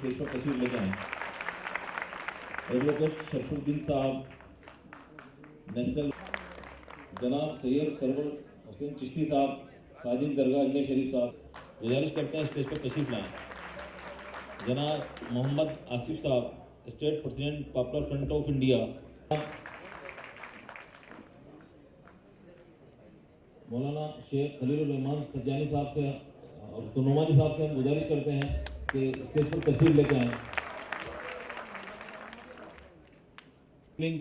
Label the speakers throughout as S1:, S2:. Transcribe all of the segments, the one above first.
S1: Stage पर तशरीफ लेके आए। एडवोकेट शरफुद्दीन साहब, नेशनल जनाब सैयद सरवर हुसैन चिश्ती साहब, खादिम दरगाह अजमेर शरीफ साहब, गुजारिश करते हैं स्टेज पर तशरीफ लाएं। जनाब मोहम्मद आसिफ साहब, state president popular front of India, मौलाना शेख खलील रहमान सज्जानी साहब से और तुनुमानी साहब से हम गुजारिश करते हैं कि स्टेज पर तशरीफ लेके आएँ।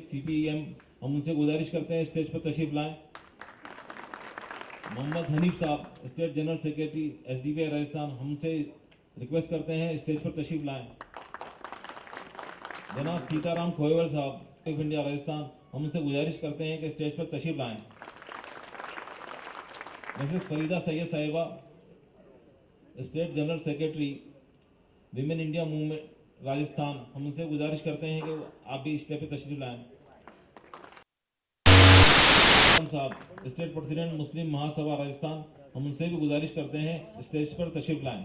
S1: CPEM हम उनसे गुजारिश करते हैं स्टेज पर तशरीफ लाएं। मोहम्मद हनीफ साहब, state general secretary SDPI Rajasthan, हमसे रिक्वेस्ट करते हैं स्टेज पर तशरीफ लाएं। जनाब सीताराम खोएवल साहब ऑफ इंडिया राजस्थान, हम उनसे गुजारिश करते हैं कि स्टेज पर तशरीफ लाएं। मिसेस फरीदा सैयद साहिबा, state general secretary women India movement Rajasthan, हम उनसे गुजारिश करते हैं कि आप भी स्टेज पर तशरीफ लाएं। साहब, स्टेट प्रेसिडेंट मुस्लिम महासभा राजस्थान, हम उनसे भी गुजारिश करते हैं स्टेज पर तशरीफ लाएं।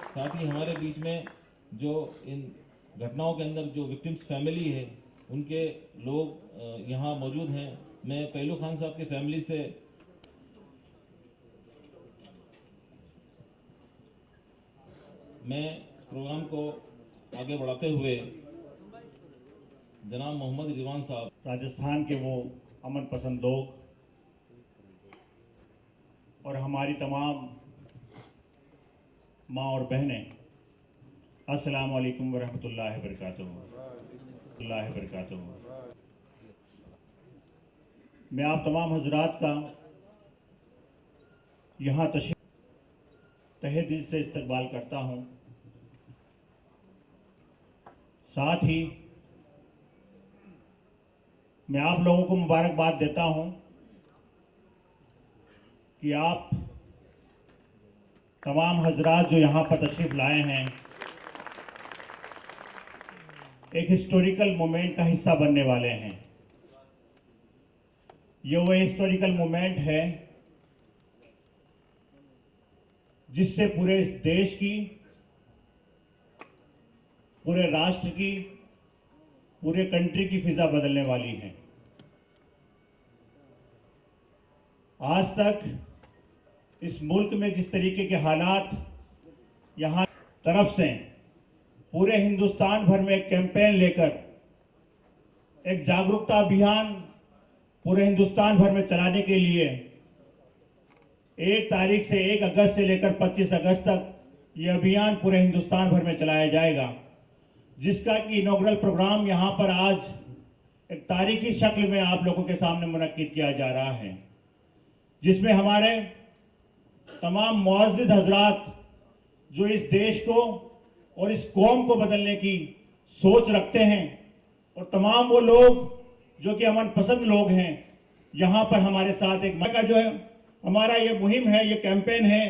S1: साथ ही हमारे बीच में जो इन घटनाओं के अंदर जो विक्टिम्स फैमिली है उनके लोग यहाँ मौजूद हैं। मैं पहलू खान साहब की फैमिली से मैं प्रोग्राम को आगे बढ़ाते हुए जनाब मोहम्मद रिजवान साहब,
S2: राजस्थान के वो अमन पसंद लोग और हमारी तमाम माँ और बहनें, अस्सलाम वालेकुम वरहमतुल्लाहि वबरकातुहू। मैं आप तमाम हजरात का यहाँ तहे दिल से इस्तकबाल करता हूँ। साथ ही मैं आप लोगों को मुबारकबाद देता हूँ कि आप तमाम हजरात जो यहाँ पर तशरीफ लाए हैं एक हिस्टोरिकल मोमेंट का हिस्सा बनने वाले हैं। ये वह हिस्टोरिकल मोमेंट है जिससे पूरे देश की, पूरे राष्ट्र की, पूरे कंट्री की फिजा बदलने वाली है। आज तक इस मुल्क में जिस तरीके के हालात यहाँ तरफ से पूरे हिंदुस्तान भर में एक कैंपेन लेकर एक जागरूकता अभियान पूरे हिंदुस्तान भर में चलाने के लिए 1 तारीख से 1 अगस्त से लेकर 25 अगस्त तक ये अभियान पूरे हिंदुस्तान भर में चलाया जाएगा, जिसका कि इनॉग्रल प्रोग्राम यहाँ पर आज एक तारीखी शक्ल में आप लोगों के सामने मुनक्किद किया जा रहा है, जिसमें हमारे तमाम मुअज़्ज़िज़ हजरात जो इस देश को और इस कौम को बदलने की सोच रखते हैं और तमाम वो लोग जो कि अमन पसंद लोग हैं, यहाँ पर हमारे साथ एक का जो है हमारा ये मुहिम है, ये कैंपेन है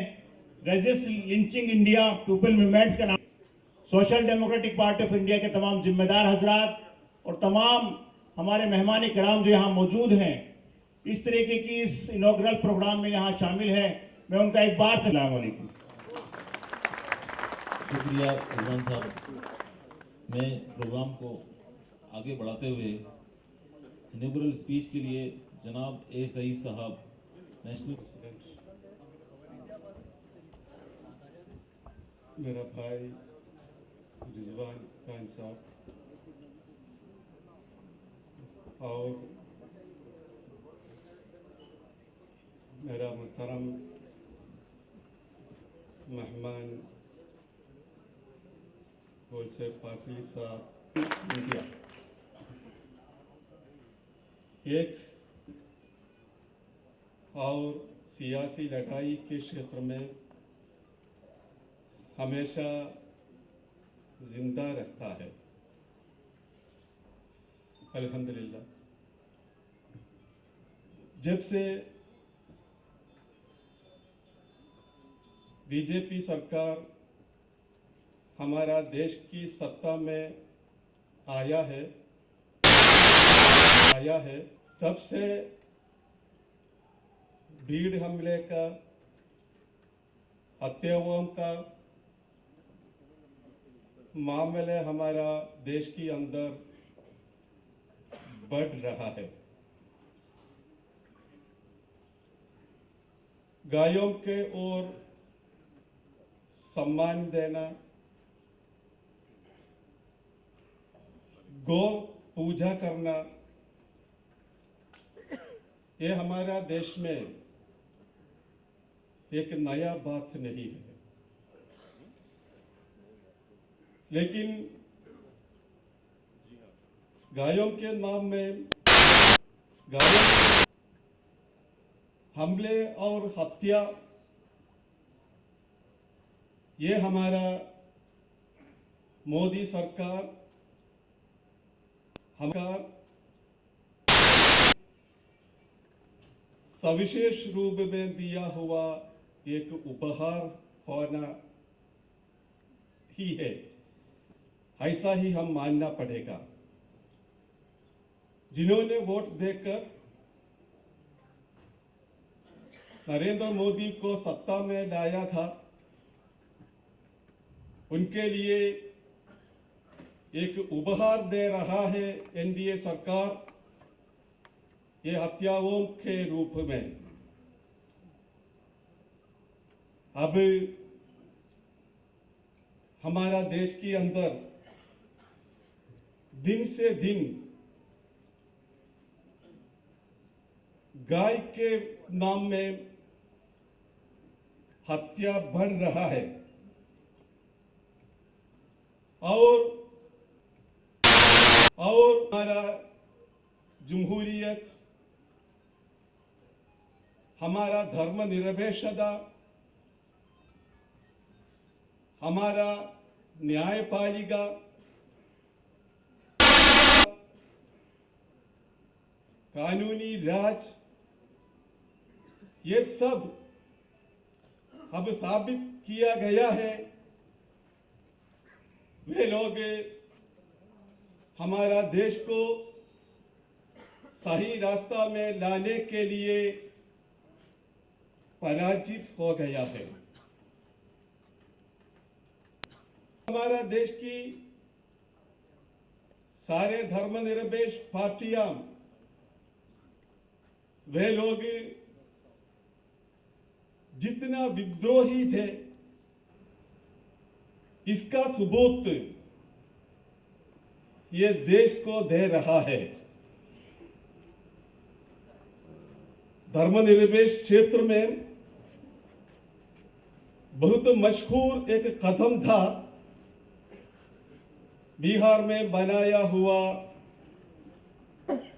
S2: resist lynching India people movements का नाम। Social democratic party of India के तमाम जिम्मेदार हजरात और तमाम हमारे मेहमान कराम जो यहाँ मौजूद हैं, इस तरीके की इस इनॉग्रल प्रोग्राम में यहाँ शामिल है, मैं उनका एक बार अस्सलाम वालेकुम।
S1: शुक्रिया रिजवान साहब। मैं प्रोग्राम को आगे बढ़ाते हुए इनॉग्रल स्पीच के लिए जनाब A सईद साहब, नेशनल प्रेसिडेंट,
S3: मेरा भाई रिजवान खान साहब और मेरा मुहतरम मेहमान वैसे पाटिल साहब, मीडिया, एक और सियासी लड़ाई के क्षेत्र में हमेशा जिंदा रहता है, अल्हम्दुलिल्लाह। जब से बीजेपी सरकार हमारा देश की सत्ता में आया है तब से भीड़ हमले का, हत्याओं का मामले हमारा देश के अंदर बढ़ रहा है। गायों के और सम्मान देना, गौ पूजा करना, ये हमारा देश में एक नया बात नहीं है। लेकिन गायों के नाम में गायों के हमले और हत्या, ये हमारा मोदी सरकार हमारा सविशेष रूप में दिया हुआ एक उपहार होना ही है, ऐसा ही हम मानना पड़ेगा। जिन्होंने वोट देकर नरेंद्र मोदी को सत्ता में लाया था, उनके लिए एक उपहार दे रहा है एनडीए सरकार, ये हत्याओं के रूप में। अब हमारा देश के अंदर दिन से दिन गाय के नाम में हत्या बढ़ रहा है और हमारा जमहूरियत, हमारा धर्मनिरपेक्षता, हमारा न्यायपालिका, कानूनी राज, ये सब अब साबित किया गया है। वे लोग हमारा देश को सही रास्ता में लाने के लिए पराजित हो गया है। हमारा देश की सारे धर्मनिरपेक्ष पार्टियां, वे लोग जितना विद्रोही थे, इसका सबूत ये देश को दे रहा है। धर्मनिरपेक्ष क्षेत्र में बहुत मशहूर एक कदम था बिहार में बनाया हुआ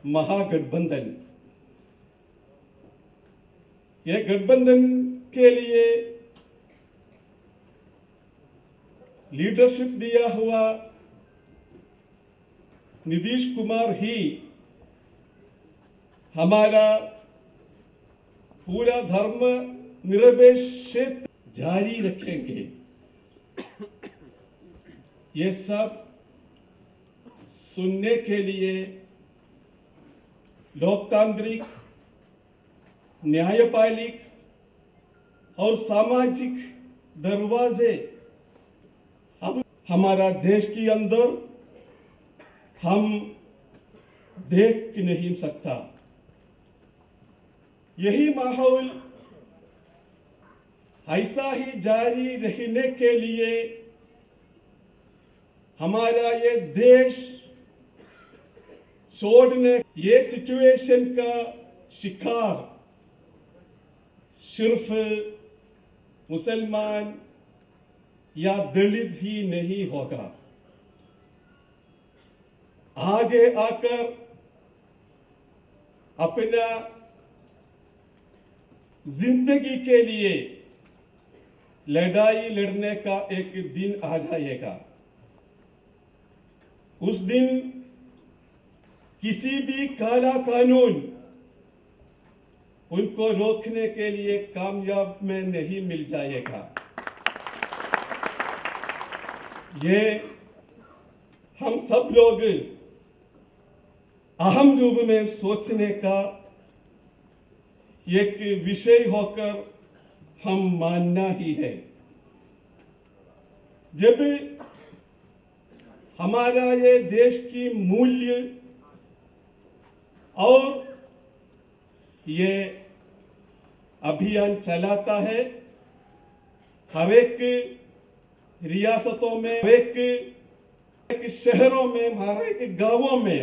S3: महागठबंधन। यह गठबंधन के लिए लीडरशिप दिया हुआ नीतीश कुमार ही हमारा पूरा धर्म निरपेक्ष क्षेत्र जारी रखेंगे। ये सब सुनने के लिए लोकतांत्रिक, न्यायपालिक और सामाजिक दरवाजे अब हमारा देश के अंदर हम देख नहीं सकता। यही माहौल ऐसा ही जारी रहने के लिए हमारा ये देश छोड़ने, ये सिचुएशन का शिकार सिर्फ मुसलमान या दलित ही नहीं होगा। आगे आकर अपना जिंदगी के लिए लड़ाई लड़ने का एक दिन आ जाएगा। उस दिन किसी भी काला कानून उनको रोकने के लिए कामयाब में नहीं मिल जाएगा। ये हम सब लोग अहम रूप में सोचने का एक विषय होकर हम मानना ही है। जब हमारा ये देश की मूल्य और ये अभियान चलाता है। हर एक रियासतों में, हर एक शहरों में, हमारे एक गांवों में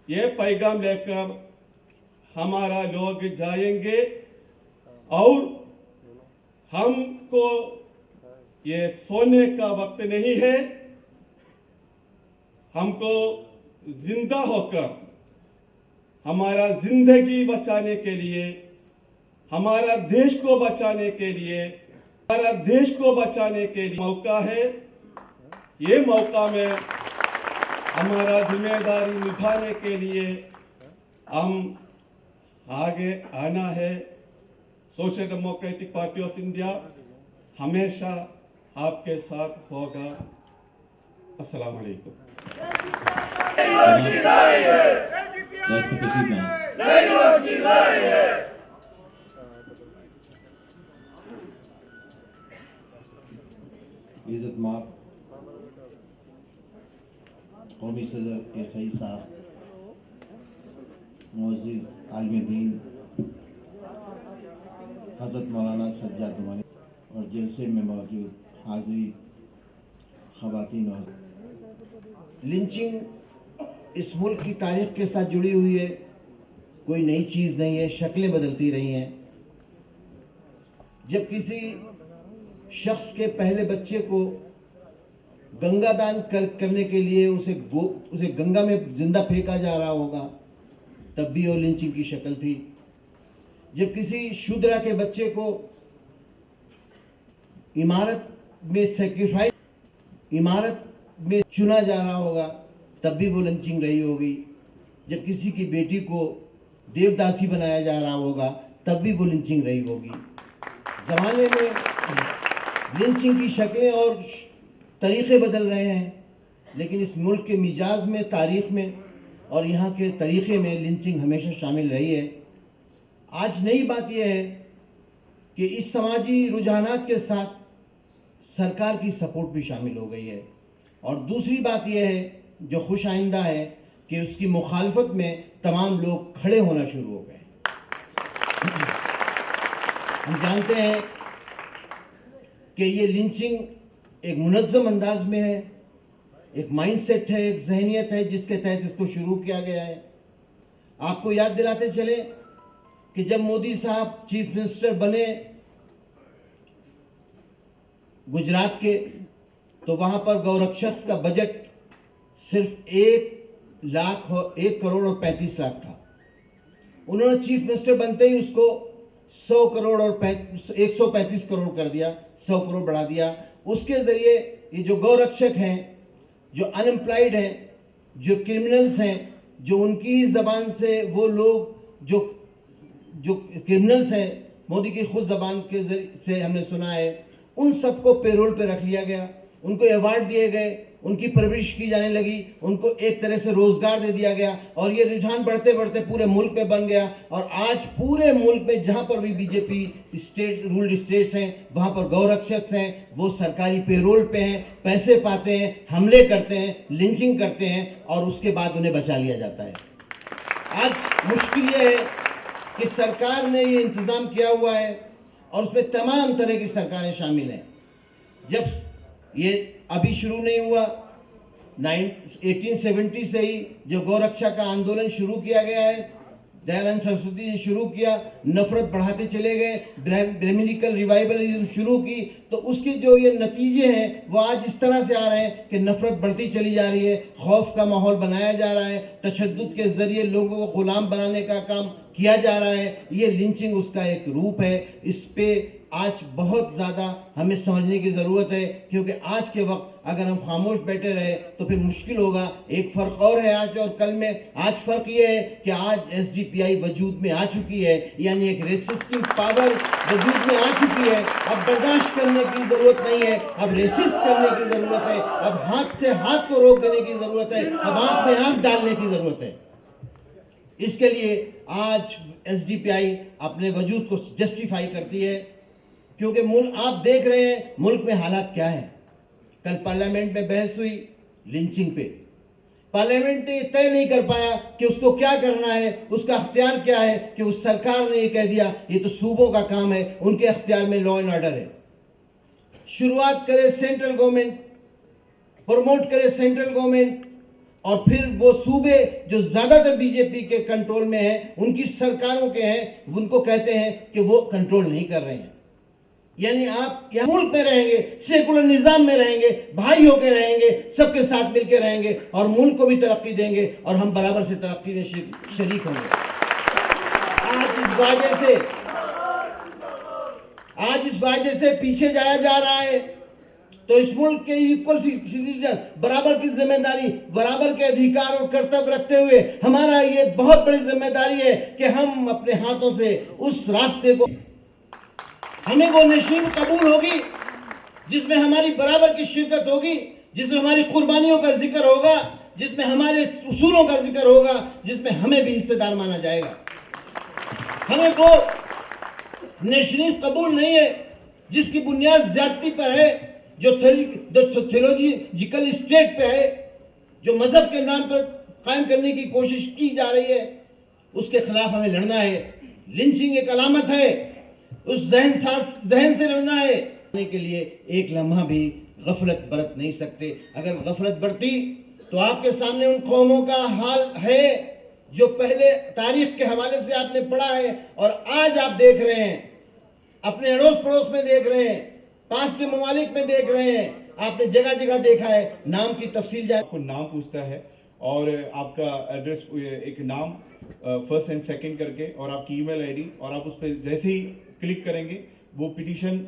S3: ये पैगाम लेकर हमारा लोग जाएंगे और हमको ये सोने का वक्त नहीं है। हमको जिंदा होकर हमारा जिंदगी बचाने के लिए, हमारा देश को बचाने के लिए, हमारा देश को बचाने के लिए मौका है। ये मौका में हमारा जिम्मेदारी निभाने के लिए हम आगे आना है। Social democratic party of India हमेशा आपके साथ होगा। अस्सलाम वालेकुम।
S4: इज्जत माब कौमी सदर एसआई साहब, मोअज़्ज़िज़ आलिम दीन हज़रत मौलाना सज्जाद नुमानी और जलसे में मौजूद हाज़िरी ख़वातीन और लिंचिंग इस मुल्क की तारीख़ के साथ जुड़ी हुई है। कोई नई चीज़ नहीं है, शक्लें बदलती रही हैं। जब किसी शख्स के पहले बच्चे को गंगा दान करने के लिए उसे गंगा में जिंदा फेंका जा रहा होगा, तब भी वो लिंचिंग की शक्ल थी। जब किसी शूद्रा के बच्चे को इमारत में चुना जा रहा होगा, तब भी वो लिंचिंग रही होगी। जब किसी की बेटी को देवदासी बनाया जा रहा होगा, तब भी वो लिंचिंग रही होगी। ज़माने में लिंचिंग की शक्लें और तरीक़े बदल रहे हैं, लेकिन इस मुल्क के मिजाज में, तारीख़ में और यहाँ के तरीक़े में लिंचिंग हमेशा शामिल रही है। आज नई बात यह है कि इस समाजी रुझानात के साथ सरकार की सपोर्ट भी शामिल हो गई है। और दूसरी बात यह है जो खुश आइंदा है कि उसकी मुखालफत में तमाम लोग खड़े होना शुरू हो गए। हम जानते हैं कि ये लिंचिंग एक मुनज़्ज़म अंदाज में है, एक माइंडसेट है, एक जहनियत है जिसके तहत इसको शुरू किया गया है। आपको याद दिलाते चले कि जब मोदी साहब चीफ मिनिस्टर बने गुजरात के, तो वहाँ पर गौरक्षक का बजट सिर्फ 1 करोड़ और 35 लाख था। उन्होंने चीफ मिनिस्टर बनते ही उसको 100 करोड़ और 135 करोड़ कर दिया, 100 करोड़ बढ़ा दिया। उसके ज़रिए ये जो गौरक्षक हैं, जो अनएम्प्लॉयड हैं, जो क्रिमिनल्स हैं, जो उनकी ही ज़बान से वो लोग जो क्रिमिनल्स हैं, मोदी की खुद ज़बान के से हमने सुना है, उन सबको पेरोल पे रख लिया गया, उनको अवार्ड दिए गए, उनकी परवरिश की जाने लगी, उनको एक तरह से रोजगार दे दिया गया और ये रुझान बढ़ते बढ़ते पूरे मुल्क में बन गया। और आज पूरे मुल्क में जहाँ पर भी बीजेपी रूल्ड स्टेट्स हैं, वहाँ पर गौरक्षक हैं, वो सरकारी पेरोल पे हैं, पैसे पाते हैं, हमले करते हैं, लिंचिंग करते हैं और उसके बाद उन्हें बचा लिया जाता है। आज मुश्किल ये है कि सरकार ने ये इंतज़ाम किया हुआ है और उसमें तमाम तरह की सरकारें शामिल हैं। जब ये अभी शुरू नहीं हुआ, 1870 से ही जो गौरक्षा का आंदोलन शुरू किया गया है, दयानंद सरस्वती ने शुरू किया, नफरत बढ़ाते चले गए, ब्राह्मणिकल रिवाइवलिज्म शुरू की, तो उसके जो ये नतीजे हैं वो आज इस तरह से आ रहे हैं कि नफरत बढ़ती चली जा रही है, खौफ का माहौल बनाया जा रहा है, तशद्दुद के ज़रिए लोगों को गुलाम बनाने का काम किया जा रहा है। ये लिंचिंग उसका एक रूप है। इस पे आज बहुत ज़्यादा हमें समझने की ज़रूरत है, क्योंकि आज के वक्त अगर हम खामोश बैठे रहे तो फिर मुश्किल होगा। एक फ़र्क और है आज और कल में। आज फ़र्क ये है कि आज एसडीपीआई वजूद में आ चुकी है, यानी एक रेसिस्टिंग पावर वजूद में आ चुकी है। अब बर्दाश्त करने की ज़रूरत नहीं है, अब रेसिस्ट करने की ज़रूरत है, अब हाथ से हाथ को रोक देने की ज़रूरत है, अब आँख में आँख डालने की ज़रूरत है। इसके लिए आज एसडीपीआई अपने वजूद को जस्टिफाई करती है, क्योंकि आप देख रहे हैं मुल्क में हालात क्या है। कल पार्लियामेंट में बहस हुई लिंचिंग पे। पार्लियामेंट ने तय नहीं कर पाया कि उसको क्या करना है, उसका अख्तियार क्या है, कि उस सरकार ने ये कह दिया ये तो सूबों का काम है, उनके अख्तियार में लॉ एंड ऑर्डर है। शुरुआत करे सेंट्रल गवर्नमेंट, प्रमोट करे सेंट्रल गवर्नमेंट, और फिर वो सूबे जो ज्यादातर बीजेपी के कंट्रोल में हैं, उनकी सरकारों के हैं, उनको कहते हैं कि वो कंट्रोल नहीं कर रहे हैं। यानी आप यहाँ मुल्क में रहेंगे, सेकुलर निजाम में रहेंगे, भाई होके रहेंगे, सबके साथ मिलकर रहेंगे और मुल्क को भी तरक्की देंगे और हम बराबर से तरक्की में शरीक होंगे। आज इस वायदे से पीछे जाया जा रहा है। तो इस मुल्क के इक्वल सिटीजन, बराबर की जिम्मेदारी, बराबर के अधिकार और कर्तव्य रखते हुए हमारा ये बहुत बड़ी जिम्मेदारी है कि हम अपने हाथों से उस रास्ते को, हमें वो नशीब कबूल होगी जिसमें हमारी बराबर की शिरकत होगी, जिसमें हमारी कुर्बानियों का जिक्र होगा, जिसमें हमारे उसूलों का जिक्र होगा, जिसमें हमें भी हिस्सेदार माना जाएगा। हमें वो नशीब कबूल नहीं है जिसकी बुनियाद ज्यादती पर है, जो थियोलॉजिकल स्टेट पे है, जो मजहब के नाम पर कायम करने की कोशिश की जा रही है, उसके खिलाफ हमें लड़ना है। लिंचिंग एक अलामत है, उस जहन से लड़ना है। के लिए एक लम्हा भी गफलत बरत नहीं सकते। अगर गफलत बरती तो आपके सामने उन कौमों का हाल है जो पहले तारीख के हवाले से आपने पढ़ा है और आज आप देख रहे हैं, अपने अड़ोस पड़ोस में देख रहे हैं, पास के ममालिक में देख रहे हैं, आपने जगह जगह देखा है। नाम की तफसील जाए,
S3: आपको नाम पूछता है और आपका एड्रेस, एक नाम फर्स्ट एंड सेकंड करके, और आपकी ईमेल आईडी, और आप उस पर जैसे ही क्लिक करेंगे वो petition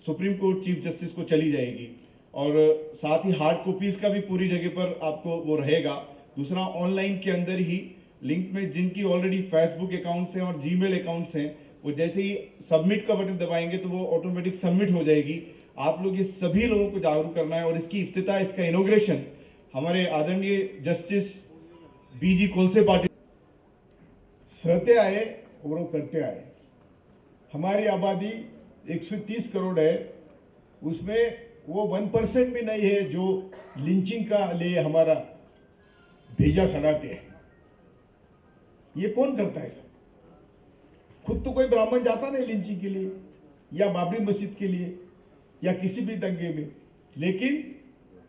S3: supreme court chief justice को चली जाएगी। और साथ ही हार्ड कॉपीज का भी पूरी जगह पर आपको वो रहेगा। दूसरा, ऑनलाइन के अंदर ही लिंक में जिनकी ऑलरेडी फेसबुक अकाउंट्स हैं और जीमेल अकाउंट्स हैं, वो जैसे ही सबमिट का बटन दबाएंगे तो वो ऑटोमेटिक सबमिट हो जाएगी। आप लोग ये सभी लोगों को जागरूक करना है। और इसकी इफ्तिताह, इसका इनोग्रेशन हमारे आदरणीय जस्टिस बीजी कोलसे पाटिल
S5: सहते आए और वो करते आए। हमारी आबादी 130 करोड़ है, उसमें वो 1% भी नहीं है जो लिंचिंग का लिए हमारा भेजा सड़ाते हैं। ये कौन करता है सब? खुद तो कोई ब्राह्मण जाता नहीं लिंचिंग के लिए या बाबरी मस्जिद के लिए या किसी भी दंगे में, लेकिन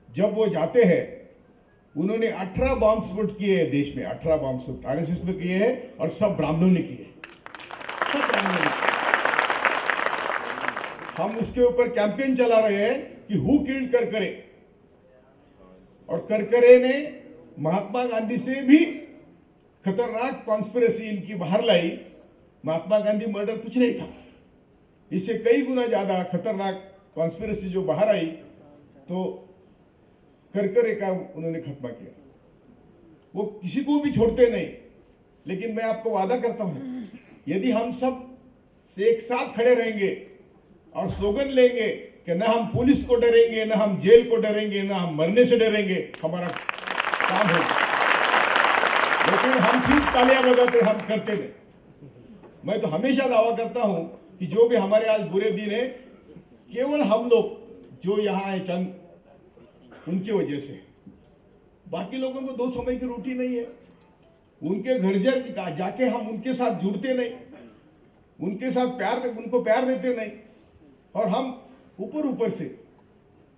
S5: जब वो जाते हैं, उन्होंने 18 बॉम्ब स्फोट किए हैं देश में, 18 बॉम्ब स्फोट आरएसएस में किए हैं और सब ब्राह्मणों ने किए, सब ब्राह्मणों ने। हम उसके ऊपर कैंपेन चला रहे हैं कि हु किल्ड करकरे, और करकरे ने महात्मा गांधी से भी खतरनाक कॉन्स्पिरेसी इनकी बाहर लाई। महात्मा गांधी मर्डर कुछ नहीं था, इससे कई गुना ज्यादा खतरनाक कॉन्स्पिरेसी जो बाहर आई, तो करकरे का उन्होंने खत्मा किया। वो किसी को भी छोड़ते नहीं। लेकिन मैं आपको वादा करता हूं, यदि हम सब से एक साथ खड़े रहेंगे और स्लोगन लेंगे कि ना हम पुलिस को डरेंगे, ना हम जेल को डरेंगे, ना हम मरने से डरेंगे, हमारा काम होगा। लेकिन हम सिर्फ तालियां बजाते, हम करते नहीं। मैं तो हमेशा दावा करता हूं कि जो भी हमारे आज बुरे दिन है, केवल हम लोग जो यहाँ है चंद, उनकी वजह से। बाकी लोगों को 2 समय की रोटी नहीं है। उनके घर जाके हम उनके साथ जुड़ते नहीं, उनके साथ उनको प्यार देते नहीं, और हम ऊपर से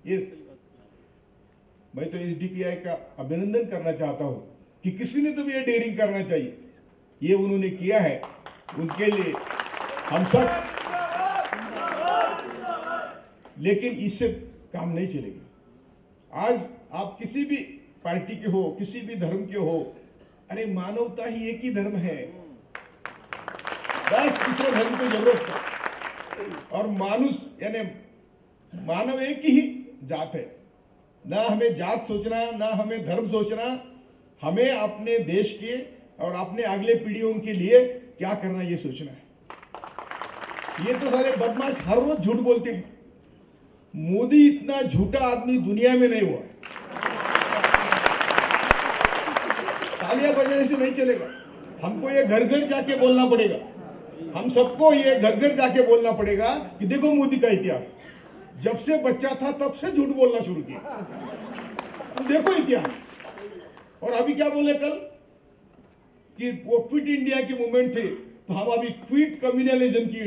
S5: ये। मैं तो एसडीपीआई का अभिनंदन करना चाहता हूं कि किसी ने तो भी ये डेयरिंग करना चाहिए। ये उन्होंने किया है, उनके लिए हम सब। लेकिन इससे काम नहीं चलेगा। आज आप किसी भी पार्टी के हो, किसी भी धर्म के हो, अरे मानवता ही एक ही धर्म है, बस दूसरे धर्म की जरूरत है। और मानुष यानी मानव एक ही जात है। ना हमें जात सोचना, ना हमें धर्म सोचना, हमें अपने देश के और अपने अगले पीढ़ियों के लिए क्या करना ये सोचना है। ये तो सारे बदमाश हर रोज झूठ बोलते हैं। मोदी इतना झूठा आदमी दुनिया में नहीं हुआ है। तालियां बजाने से नहीं चलेगा, हमको ये घर घर जाके बोलना पड़ेगा। हम सबको ये घर घर जाके बोलना पड़ेगा कि देखो मोदी का इतिहास, जब से बच्चा था तब से झूठ बोलना शुरू किया। देखो इतिहास। और अभी क्या बोले कल कि वो क्विट इंडिया की मूवमेंट थी, तो हम अभी क्विट कम्युनलिज्म की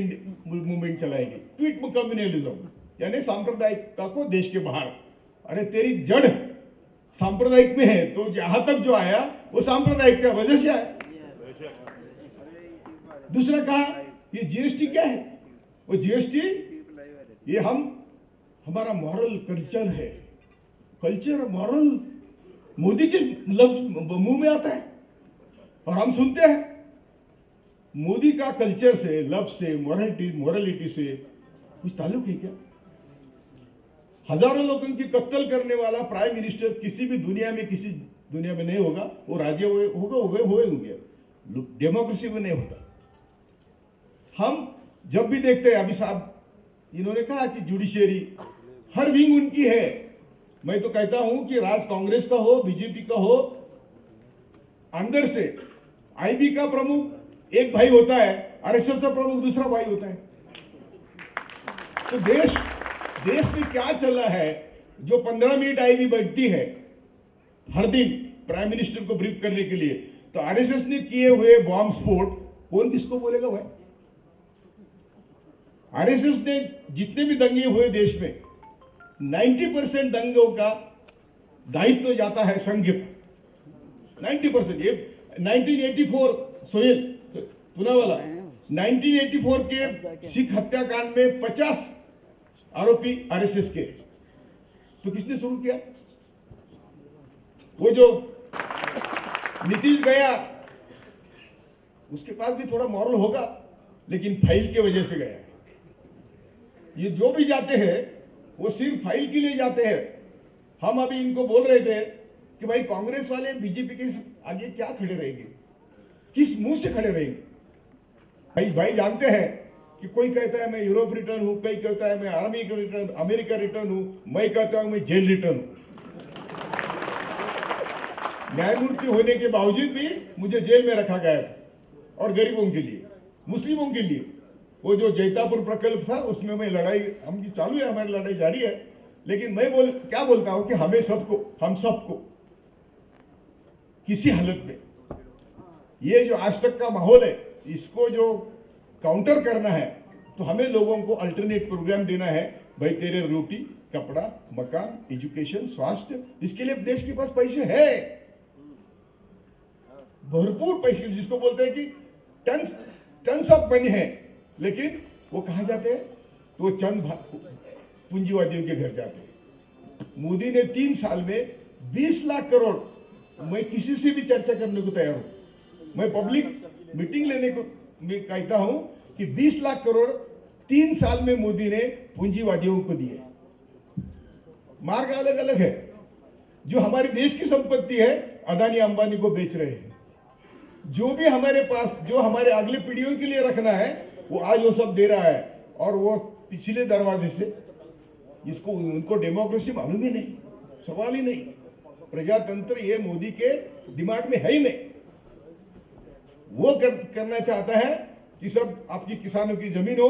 S5: मूवमेंट चलाएंगे। क्विट कम्युनलिज्म यानी सांप्रदायिकता को देश के बाहर। अरे तेरी जड़ सांप्रदायिक में है, तो जहां तक जो आया वो सांप्रदायिक का वजह से आया। दूसरा कहा ये जीएसटी क्या है? वो जीएसटी ये हमारा मॉरल कल्चर है। कल्चर मॉरल मोदी के लफ्ज मुंह में आता है और हम सुनते हैं। मोदी का कल्चर से, लफ्ज से, मोरालिटी से कुछ ताल्लुक है क्या? हजारों लोगों की कत्ल करने वाला प्राइम मिनिस्टर किसी भी दुनिया में नहीं होगा। वो राज्य होंगे, डेमोक्रेसी में नहीं होता। हम जब भी देखते हैं, अभी साहब इन्होंने कहा कि जुडिशियरी हर विंग उनकी है। मैं तो कहता हूं कि राज कांग्रेस का हो, बीजेपी का हो, अंदर से आईबी का प्रमुख एक भाई होता है, आरएसएस का प्रमुख दूसरा भाई होता है। तो देश में क्या चला है जो 15 मिनट आईबी बैठती है हर दिन प्राइम मिनिस्टर को ब्रीफ करने के लिए, तो आरएसएस ने किए हुए बॉम्ब स्फोट कौन किसको बोलेगा भाई? आरएसएस ने जितने भी दंगे हुए देश में 90% दंगों का दायित्व तो जाता है संघ के पास। 90%। ये 1984 सोहेल पुणे वाला 1984 के सिख हत्याकांड में 50 आरोपी आरएसएस के। तो किसने शुरू किया? वो जो नीतीश गया, उसके पास भी थोड़ा मॉरल होगा, लेकिन फाइल की वजह से गया। ये जो भी जाते हैं वो सिर्फ फाइल के लिए जाते हैं। हम अभी इनको बोल रहे थे कि भाई कांग्रेस वाले बीजेपी के आगे क्या खड़े रहेंगे, किस मुंह से खड़े रहेंगे? भाई जानते हैं कि कोई कहता है मैं यूरोप रिटर्न हूं, कोई कहता है मैं अमेरिका रिटर्न हूं, मैं कहता हूं मैं जेल रिटर्न हूं। न्यायमूर्ति होने के बावजूद भी मुझे जेल में रखा गया था, और गरीबों के लिए, मुस्लिमों के लिए। वो जो जैतापुर प्रकल्प था उसमें मैं लड़ाई हम चालू है, हमारी लड़ाई जारी है। लेकिन मैं क्या बोलता हूं कि हम सबको किसी हालत में ये जो आज तक का माहौल है, इसको जो काउंटर करना है, तो हमें लोगों को अल्टरनेट प्रोग्राम देना है। भाई तेरे रोटी, कपड़ा, मकान, एजुकेशन, स्वास्थ्य, इसके लिए देश के पास पैसे है, भरपूर पैसे, जिसको बोलते हैं कि टन्स ऑफ मनी है। लेकिन वो कहां जाते हैं? तो वो चंद पूंजीवादियों के घर जाते हैं। मोदी ने 3 साल में 20 लाख करोड़, मैं किसी से भी चर्चा करने को तैयार हूं, मैं पब्लिक मीटिंग लेने को मैं कहता हूं कि 20 लाख करोड़ 3 साल में मोदी ने पूंजीवादियों को दिए। मार्ग अलग अलग है। जो हमारे देश की संपत्ति है अदानी अंबानी को बेच रहे हैं। जो भी हमारे पास, जो हमारे अगले पीढ़ियों के लिए रखना है, वो आज वो सब दे रहा है, और वो पिछले दरवाजे से। इसको उनको डेमोक्रेसी मालूम ही नहीं, सवाल ही नहीं। प्रजातंत्र ये मोदी के दिमाग में है ही नहीं। वो करना चाहता है कि सब आपकी किसानों की जमीन हो,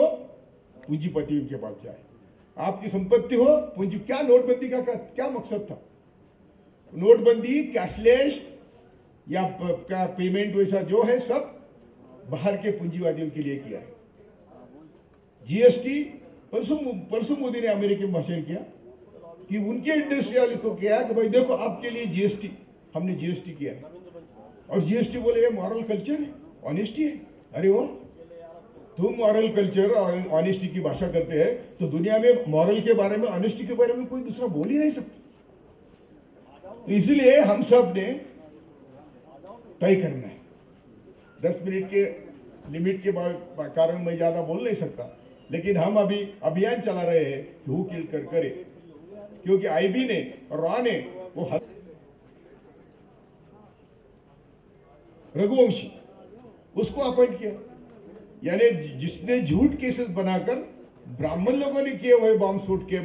S5: पूंजीपतियों के पास जाए, आपकी संपत्ति हो पूंजी। क्या नोटबंदी का क्या मकसद था? नोटबंदी कैशलेस या क्या पेमेंट वैसा जो है सब बाहर के पूंजीवादियों के लिए किया है। जीएसटी परसों मोदी ने अमेरिका में भाषण किया कि उनके इंडस्ट्रियल को किया कि भाई देखो आपके लिए जीएसटी, हमने जीएसटी किया। और जीएसटी बोले ये मॉरल कल्चर है, ऑनेस्टी है। अरे वो तुम मॉरल कल्चर और ऑनेस्टी की भाषा करते हैं, तो दुनिया में मॉरल के बारे में, ऑनेस्टी के बारे में कोई दूसरा बोल ही नहीं सकता। तो इसलिए हम सब ने तय करना है। 10 मिनट के लिमिट के कारण मैं ज्यादा बोल नहीं सकता, लेकिन हम अभी अभियान चला रहे हैं कि हु किल कर करे, क्योंकि आईबी ने, रॉ ने वो रघुवंशी उसको अपॉइंट किया, यानी जिसने झूठ केसेस बनाकर ब्राह्मण लोगों ने किए हुए बॉम्ब स्फोट के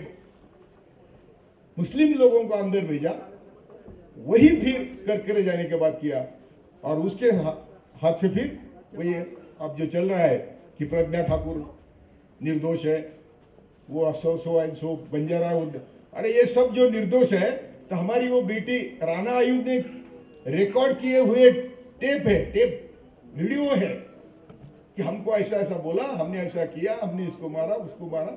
S5: मुस्लिम लोगों को अंदर भेजा, वही फिर करके जाने के बाद किया। और उसके हाथ से फिर वही अब जो चल रहा है कि प्रज्ञा ठाकुर निर्दोष है, वो सो बंजारा। अरे ये सब जो निर्दोष है तो हमारी वो बेटी राना आयुब ने रिकॉर्ड किए हुए टेप वीडियो है कि हमको ऐसा ऐसा बोला, हमने ऐसा किया, हमने इसको मारा, उसको मारा,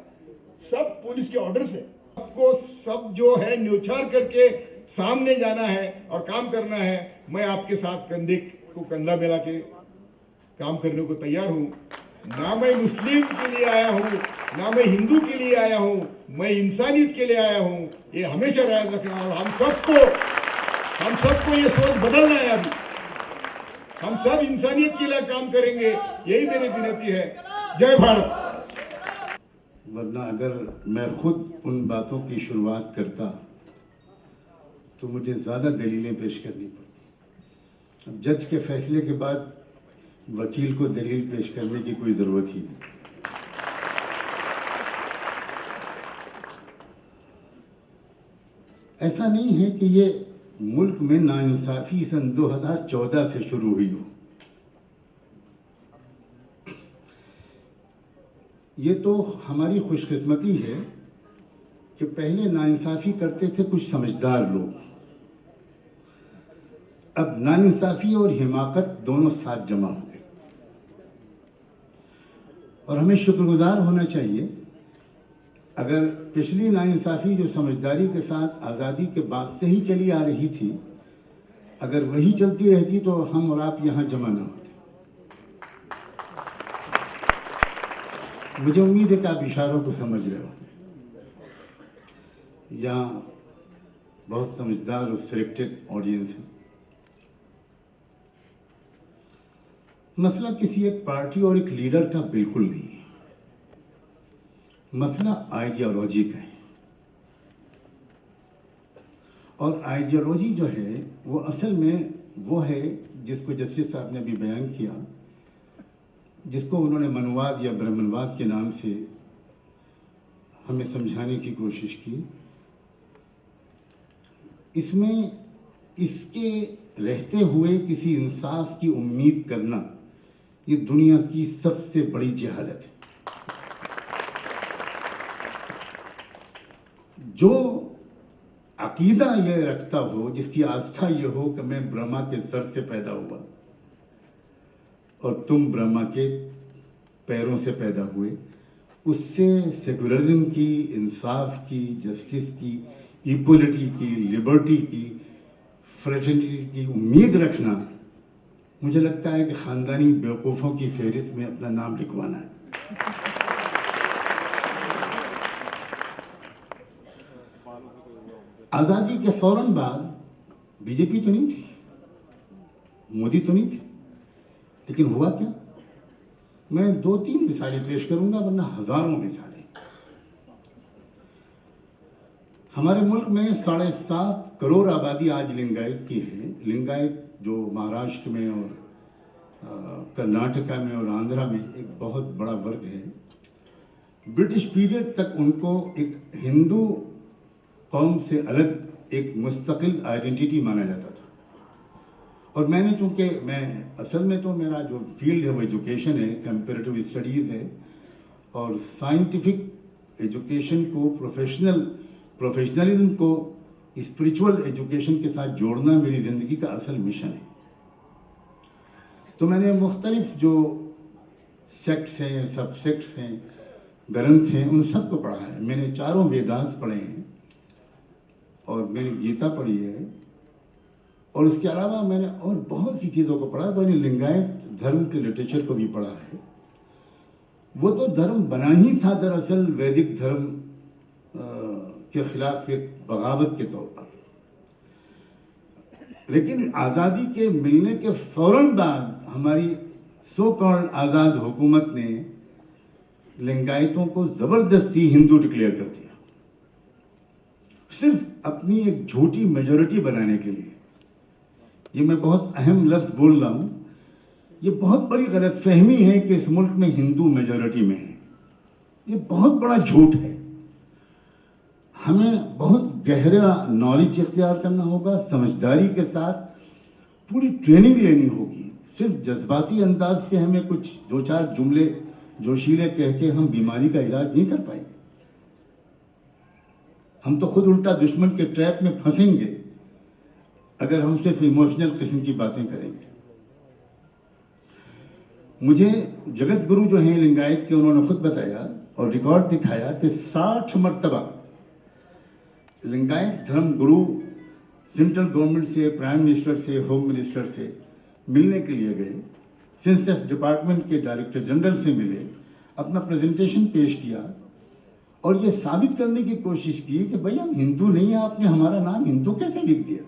S5: सब पुलिस के ऑर्डर से। आपको सब जो है न्योछावर करके सामने जाना है और काम करना है। मैं आपके साथ कंधे को कंधा मिला के काम करने को तैयार हूं। ना मैं मुस्लिम के लिए आया हूं, ना मैं हिंदू के लिए आया हूं, मैं इंसानियत के लिए आया हूं। ये हमेशा याद रखना। और हम सबको ये सोच बदलना है। अभी हम सब इंसानियत के लिए काम करेंगे, यही मेरी विनती है। जय भारत।
S6: वरना अगर मैं खुद उन बातों की शुरुआत करता तो मुझे ज़्यादा दलीलें पेश करनी पड़ती। अब जज के फैसले के बाद वकील को दलील पेश करने की कोई ज़रूरत ही नहीं। ऐसा नहीं है कि ये मुल्क में नाइंसाफ़ी सन 2014 से शुरू हुई हो। ये तो हमारी खुशकिस्मती है कि पहले नाइंसाफ़ी करते थे कुछ समझदार लोग। अब नाइंसाफ़ी और हिमाकत दोनों साथ जमा हो गए। और हमें शुक्रगुजार होना चाहिए। अगर पिछली नाइंसाफ़ी जो समझदारी के साथ आज़ादी के बाद से ही चली आ रही थी, अगर वही चलती रहती तो हम और आप यहाँ जमा ना होते। मुझे उम्मीद है कि आप इशारों को समझ रहे हो। यहाँ बहुत समझदार और सिलेक्टेड ऑडियंस है। मसला किसी एक पार्टी और एक लीडर का बिल्कुल नहीं है। मसला आइडियोलॉजी का है। और आइडियोलॉजी जो है वो असल में वो है जिसको जस्टिस साहब ने अभी बयान किया, जिसको उन्होंने मनुवाद या ब्राह्मणवाद के नाम से हमें समझाने की कोशिश की। इसमें इसके रहते हुए किसी इंसाफ की उम्मीद करना ये दुनिया की सबसे बड़ी जहालत है। जो अकीदा ये रखता हो, जिसकी आस्था ये हो कि मैं ब्रह्मा के सर से पैदा हुआ और तुम ब्रह्मा के पैरों से पैदा हुए, उससे सेकुलरिज्म की, इंसाफ की, जस्टिस की, इक्वलिटी की, लिबर्टी की, फ्रेटर्निटी की उम्मीद रखना, मुझे लगता है कि ख़ानदानी बेवकूफ़ों की फहरिस्त में अपना नाम लिखवाना है। आज़ादी के फौरन बाद बीजेपी तो नहीं थी, मोदी तो नहीं थे, लेकिन हुआ क्या? मैं 2-3 मिसालें पेश करूंगा, वरना हजारों मिसालें। हमारे मुल्क में 7.5 करोड़ आबादी आज लिंगायत की है। लिंगायत जो महाराष्ट्र में और कर्नाटका में और आंध्रा में एक बहुत बड़ा वर्ग है। ब्रिटिश पीरियड तक उनको एक हिंदू कौम से अलग एक मुस्तकिल आइडेंटिटी माना जाता था। और मैंने, चूँकि मैं असल में तो मेरा जो फील्ड है वो एजुकेशन है, कंपैरेटिव स्टडीज़ है, और साइंटिफिक एजुकेशन को, प्रोफेशनलिज्म को स्पिरिचुअल एजुकेशन के साथ जोड़ना मेरी ज़िंदगी का असल मिशन है। तो मैंने मुख्तलिफ जो सेक्ट्स हैं, सब सेक्ट्स हैं, ग्रंथ हैं, उन सबको पढ़ा है। मैंने 4 वेदांत पढ़े हैं और मैंने गीता पढ़ी है, और इसके अलावा मैंने और बहुत सी चीज़ों को पढ़ा। मैंने लिंगायत धर्म के लिटरेचर को भी पढ़ा है। वो तो धर्म बना ही था दरअसल वैदिक धर्म के खिलाफ एक बगावत के तौर पर, लेकिन आज़ादी के मिलने के फौरन बाद हमारी सो कॉल्ड आज़ाद हुकूमत ने लिंगायतों को ज़बरदस्ती हिंदू डिक्लेयर कर दिया, सिर्फ अपनी एक झूठी मेजॉरिटी बनाने के लिए। ये मैं बहुत अहम लफ्ज़ बोल रहा हूँ। ये बहुत बड़ी गलतफहमी है कि इस मुल्क में हिंदू मेजॉरिटी में है। ये बहुत बड़ा झूठ है। हमें बहुत गहरा नॉलेज इख्तियार करना होगा, समझदारी के साथ पूरी ट्रेनिंग लेनी होगी। सिर्फ जज्बाती अंदाज से हमें कुछ 2-4 जुमले जोशीले कह के हम बीमारी का इलाज नहीं कर पाएंगे। हम तो खुद उल्टा दुश्मन के ट्रैप में फंसेंगे अगर हम सिर्फ इमोशनल किस्म की बातें करेंगे। मुझे जगत गुरु जो हैं लिंगायत के, उन्होंने खुद बताया और रिकॉर्ड दिखाया कि 60 मरतबा लिंगायत धर्म गुरु सेंट्रल गवर्नमेंट से, प्राइम मिनिस्टर से, होम मिनिस्टर से मिलने के लिए गए, सेंसस डिपार्टमेंट के डायरेक्टर जनरल से मिले, अपना प्रेजेंटेशन पेश किया और ये साबित करने की कोशिश की कि भाई हम हिंदू नहीं हैं, आपने हमारा नाम हिंदू कैसे लिख दिया।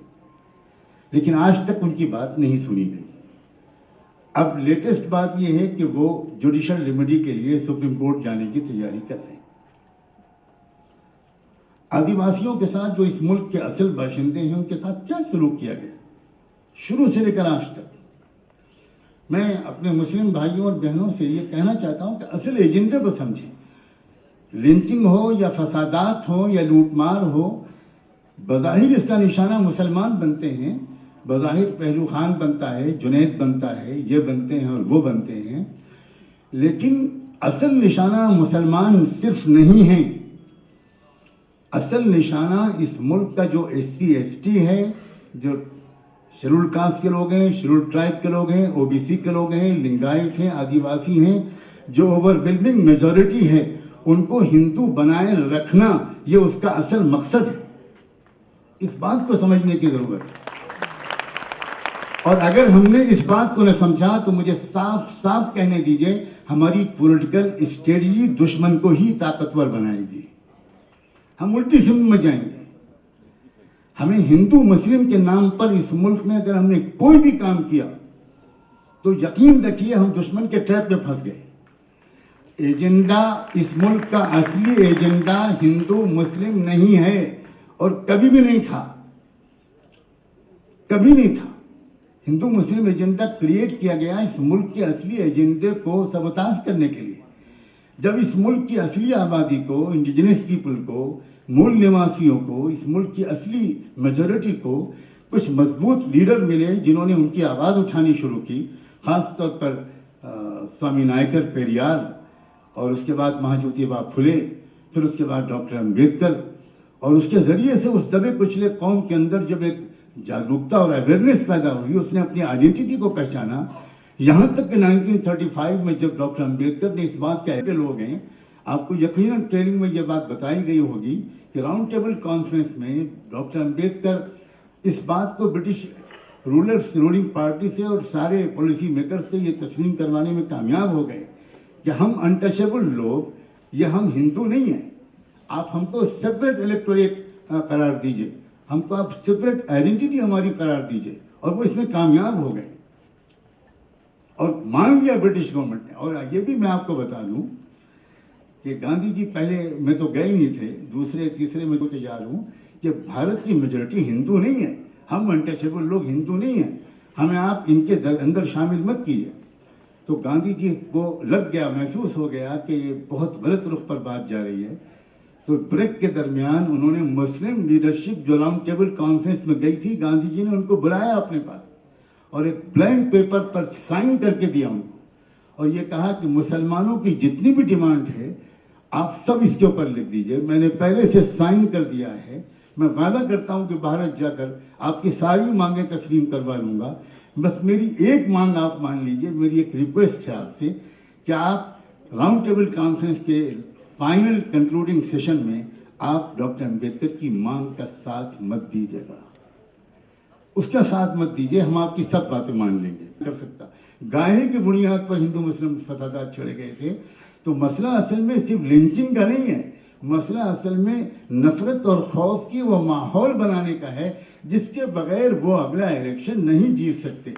S6: लेकिन आज तक उनकी बात नहीं सुनी गई। अब लेटेस्ट बात यह है कि वो जुडिशियल रेमेडी के लिए सुप्रीम कोर्ट जाने की तैयारी कर रहे हैं। आदिवासियों के साथ जो इस मुल्क के असल बाशिंदे हैं उनके साथ क्या सलूक किया गया शुरू से लेकर आज तक। मैं अपने मुस्लिम भाइयों और बहनों से ये कहना चाहता हूं कि असल एजेंडे को समझें। लिंचिंग हो या फसादात हो या लूटमार हो, बज़ाहिर इसका निशाना मुसलमान बनते हैं, बज़ाहिर पहलू खान बनता है, जुनैद बनता है, ये बनते हैं और वो बनते हैं, लेकिन असल निशाना मुसलमान सिर्फ नहीं है। असल निशाना इस मुल्क का जो SC ST है, जो शेड्यूल कास्ट के लोग हैं, शेड्यूल ट्राइब के लोग हैं, OBC के लोग हैं, लिंगायत हैं, आदिवासी हैं, जो ओवरवेलमिंग मेजॉरिटी है, उनको हिंदू बनाए रखना ये उसका असल मकसद है। इस बात को समझने की जरूरत है। और अगर हमने इस बात को न समझा तो मुझे साफ साफ कहने दीजिए, हमारी पॉलिटिकल स्ट्रेटजी दुश्मन को ही ताकतवर बनाएगी। हम उल्टी सिम में जाएंगे। हमें हिंदू मुस्लिम के नाम पर इस मुल्क में अगर हमने कोई भी काम किया तो यकीन रखिए हम दुश्मन के ट्रैप में फंस गए। एजेंडा, इस मुल्क का असली एजेंडा हिंदू मुस्लिम नहीं है और कभी भी नहीं था, कभी नहीं था। हिंदू मुस्लिम एजेंडा क्रिएट किया गया इस मुल्क के असली एजेंडे को सबताज करने के लिए। जब इस मुल्क की असली आबादी को, इंडिजिनस पीपल को, मूल निवासियों को, इस मुल्क की असली मेजॉरिटी को कुछ मजबूत लीडर मिले जिन्होंने उनकी आवाज़ उठानी शुरू की, खास तौर पर स्वामी नायकर पेरियार, और उसके बाद महाज्योतिबा फुले, फिर उसके बाद डॉक्टर अम्बेडकर, और उसके ज़रिए से उस दबे कुचले कौम के अंदर जब एक जागरूकता और अवेयरनेस पैदा हुई, उसने अपनी आइडेंटिटी को पहचाना। यहाँ तक कि 1935 में जब डॉक्टर अम्बेडकर ने इस बात के लोग हैं, आपको यकीनन ट्रेनिंग में ये बात बताई गई होगी कि राउंड टेबल कॉन्फ्रेंस में डॉक्टर अम्बेडकर इस बात को ब्रिटिश रूलिंग पार्टी से और सारे पॉलिसी मेकर से ये तस्लीम करवाने में कामयाब हो गए कि हम अनटचेबल लोग, ये हम हिंदू नहीं हैं, आप हमको सेपरेट इलेक्टोरेट करार दीजिए, हमको आप सेपरेट आइडेंटिटी हमारी करार दीजिए, और वो इसमें कामयाब हो गए और मान लिया ब्रिटिश गवर्नमेंट ने। और ये भी मैं आपको बता दूं कि गांधी जी, पहले में तो गए नहीं थे, दूसरे तीसरे में तो तैयार हूं कि भारत की मेजॉरिटी हिंदू नहीं है, हम अनटचेबल लोग हिंदू नहीं हैं, हमें आप इनके अंदर शामिल मत कीजिए। तो गांधी जी को लग गया, महसूस हो गया कि ये बहुत गलत रुख पर बात जा रही है। तो ब्रेक के दरमियान उन्होंने मुस्लिम लीडरशिप जो राउंड टेबल कॉन्फ्रेंस में गई थी, गांधी जी ने उनको बुलाया अपने पास और एक ब्लैंक पेपर पर साइन करके दिया उनको, और ये कहा कि मुसलमानों की जितनी भी डिमांड है आप सब इसके ऊपर लिख दीजिए, मैंने पहले से साइन कर दिया है, मैं वादा करता हूं कि भारत जाकर आपकी सारी मांगें तस्लीम करवा लूंगा, बस मेरी एक मांग आप मान लीजिए, मेरी एक रिक्वेस्ट है आपसे कि आप राउंड टेबल कॉन्फ्रेंस के फाइनल कंक्लूडिंग सेशन में आप डॉक्टर अम्बेडकर की मांग का साथ मत दीजिएगा, उसका साथ मत दीजिए, हम आपकी सब बातें मान लेंगे। कर सकता गाहे की बुनियाद पर हिंदू मुस्लिम फसादात छेड़े गए थे, तो मसला असल में सिर्फ लिंचिंग का नहीं है, मसला असल में नफरत और खौफ की वो माहौल बनाने का है जिसके बगैर वो अगला इलेक्शन नहीं जीत सकते।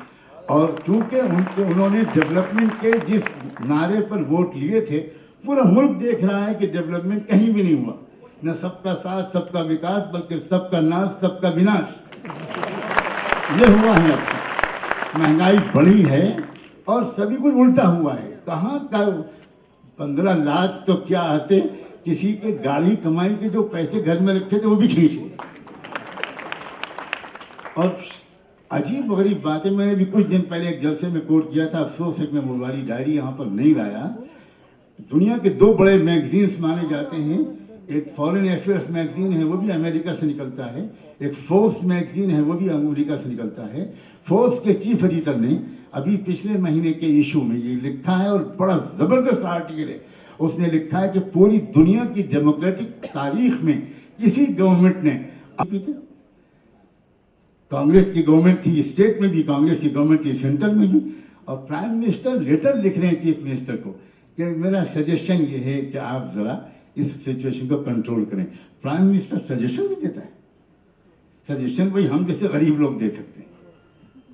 S6: और चूंकि उन्होंने डेवलपमेंट के जिस नारे पर वोट लिए थे, पूरा मुल्क देख रहा है कि डेवलपमेंट कहीं भी नहीं हुआ, न सबका साथ सबका विकास, बल्कि सबका नाश सबका विनाश ये हुआ है। महंगाई बढ़ी है और सभी कुछ उल्टा हुआ है। कहाँ का 15 लाख तो क्या आते, किसी के गाड़ी कमाई के जो पैसे घर में रखे थे वो भी खींचे। और अजीब गरीब बातें, मैंने भी कुछ दिन पहले एक जलसे में कोट किया था, अफसोस है कि मैं वो वाली डायरी यहाँ पर नहीं लाया। दुनिया के 2 बड़े मैगजीन्स माने जाते हैं, एक फॉरेन अफेयर्स मैगजीन है वो भी अमेरिका से निकलता है, एक फोर्ब्स मैगजीन है वो भी अमेरिका से निकलता है। फोर्ब्स के चीफ एडिटर ने अभी पिछले महीने के इशू में ये लिखा है, और बड़ा जबरदस्त आर्टिकल है, उसने लिखा है कि पूरी दुनिया की डेमोक्रेटिक तारीख में किसी गवर्नमेंट ने, कांग्रेस की गवर्नमेंट थी, स्टेट में भी कांग्रेस की गवर्नमेंट थी, सेंटर में भी, और प्राइम मिनिस्टर लेटर लिख रहे हैं चीफ मिनिस्टर को कि मेरा सजेशन ये है कि आप जरा इस सिचुएशन को कंट्रोल करें। प्राइम मिनिस्टर सजेशन भी देता है, सजेशन वही हम जैसे गरीब लोग दे सकते हैं,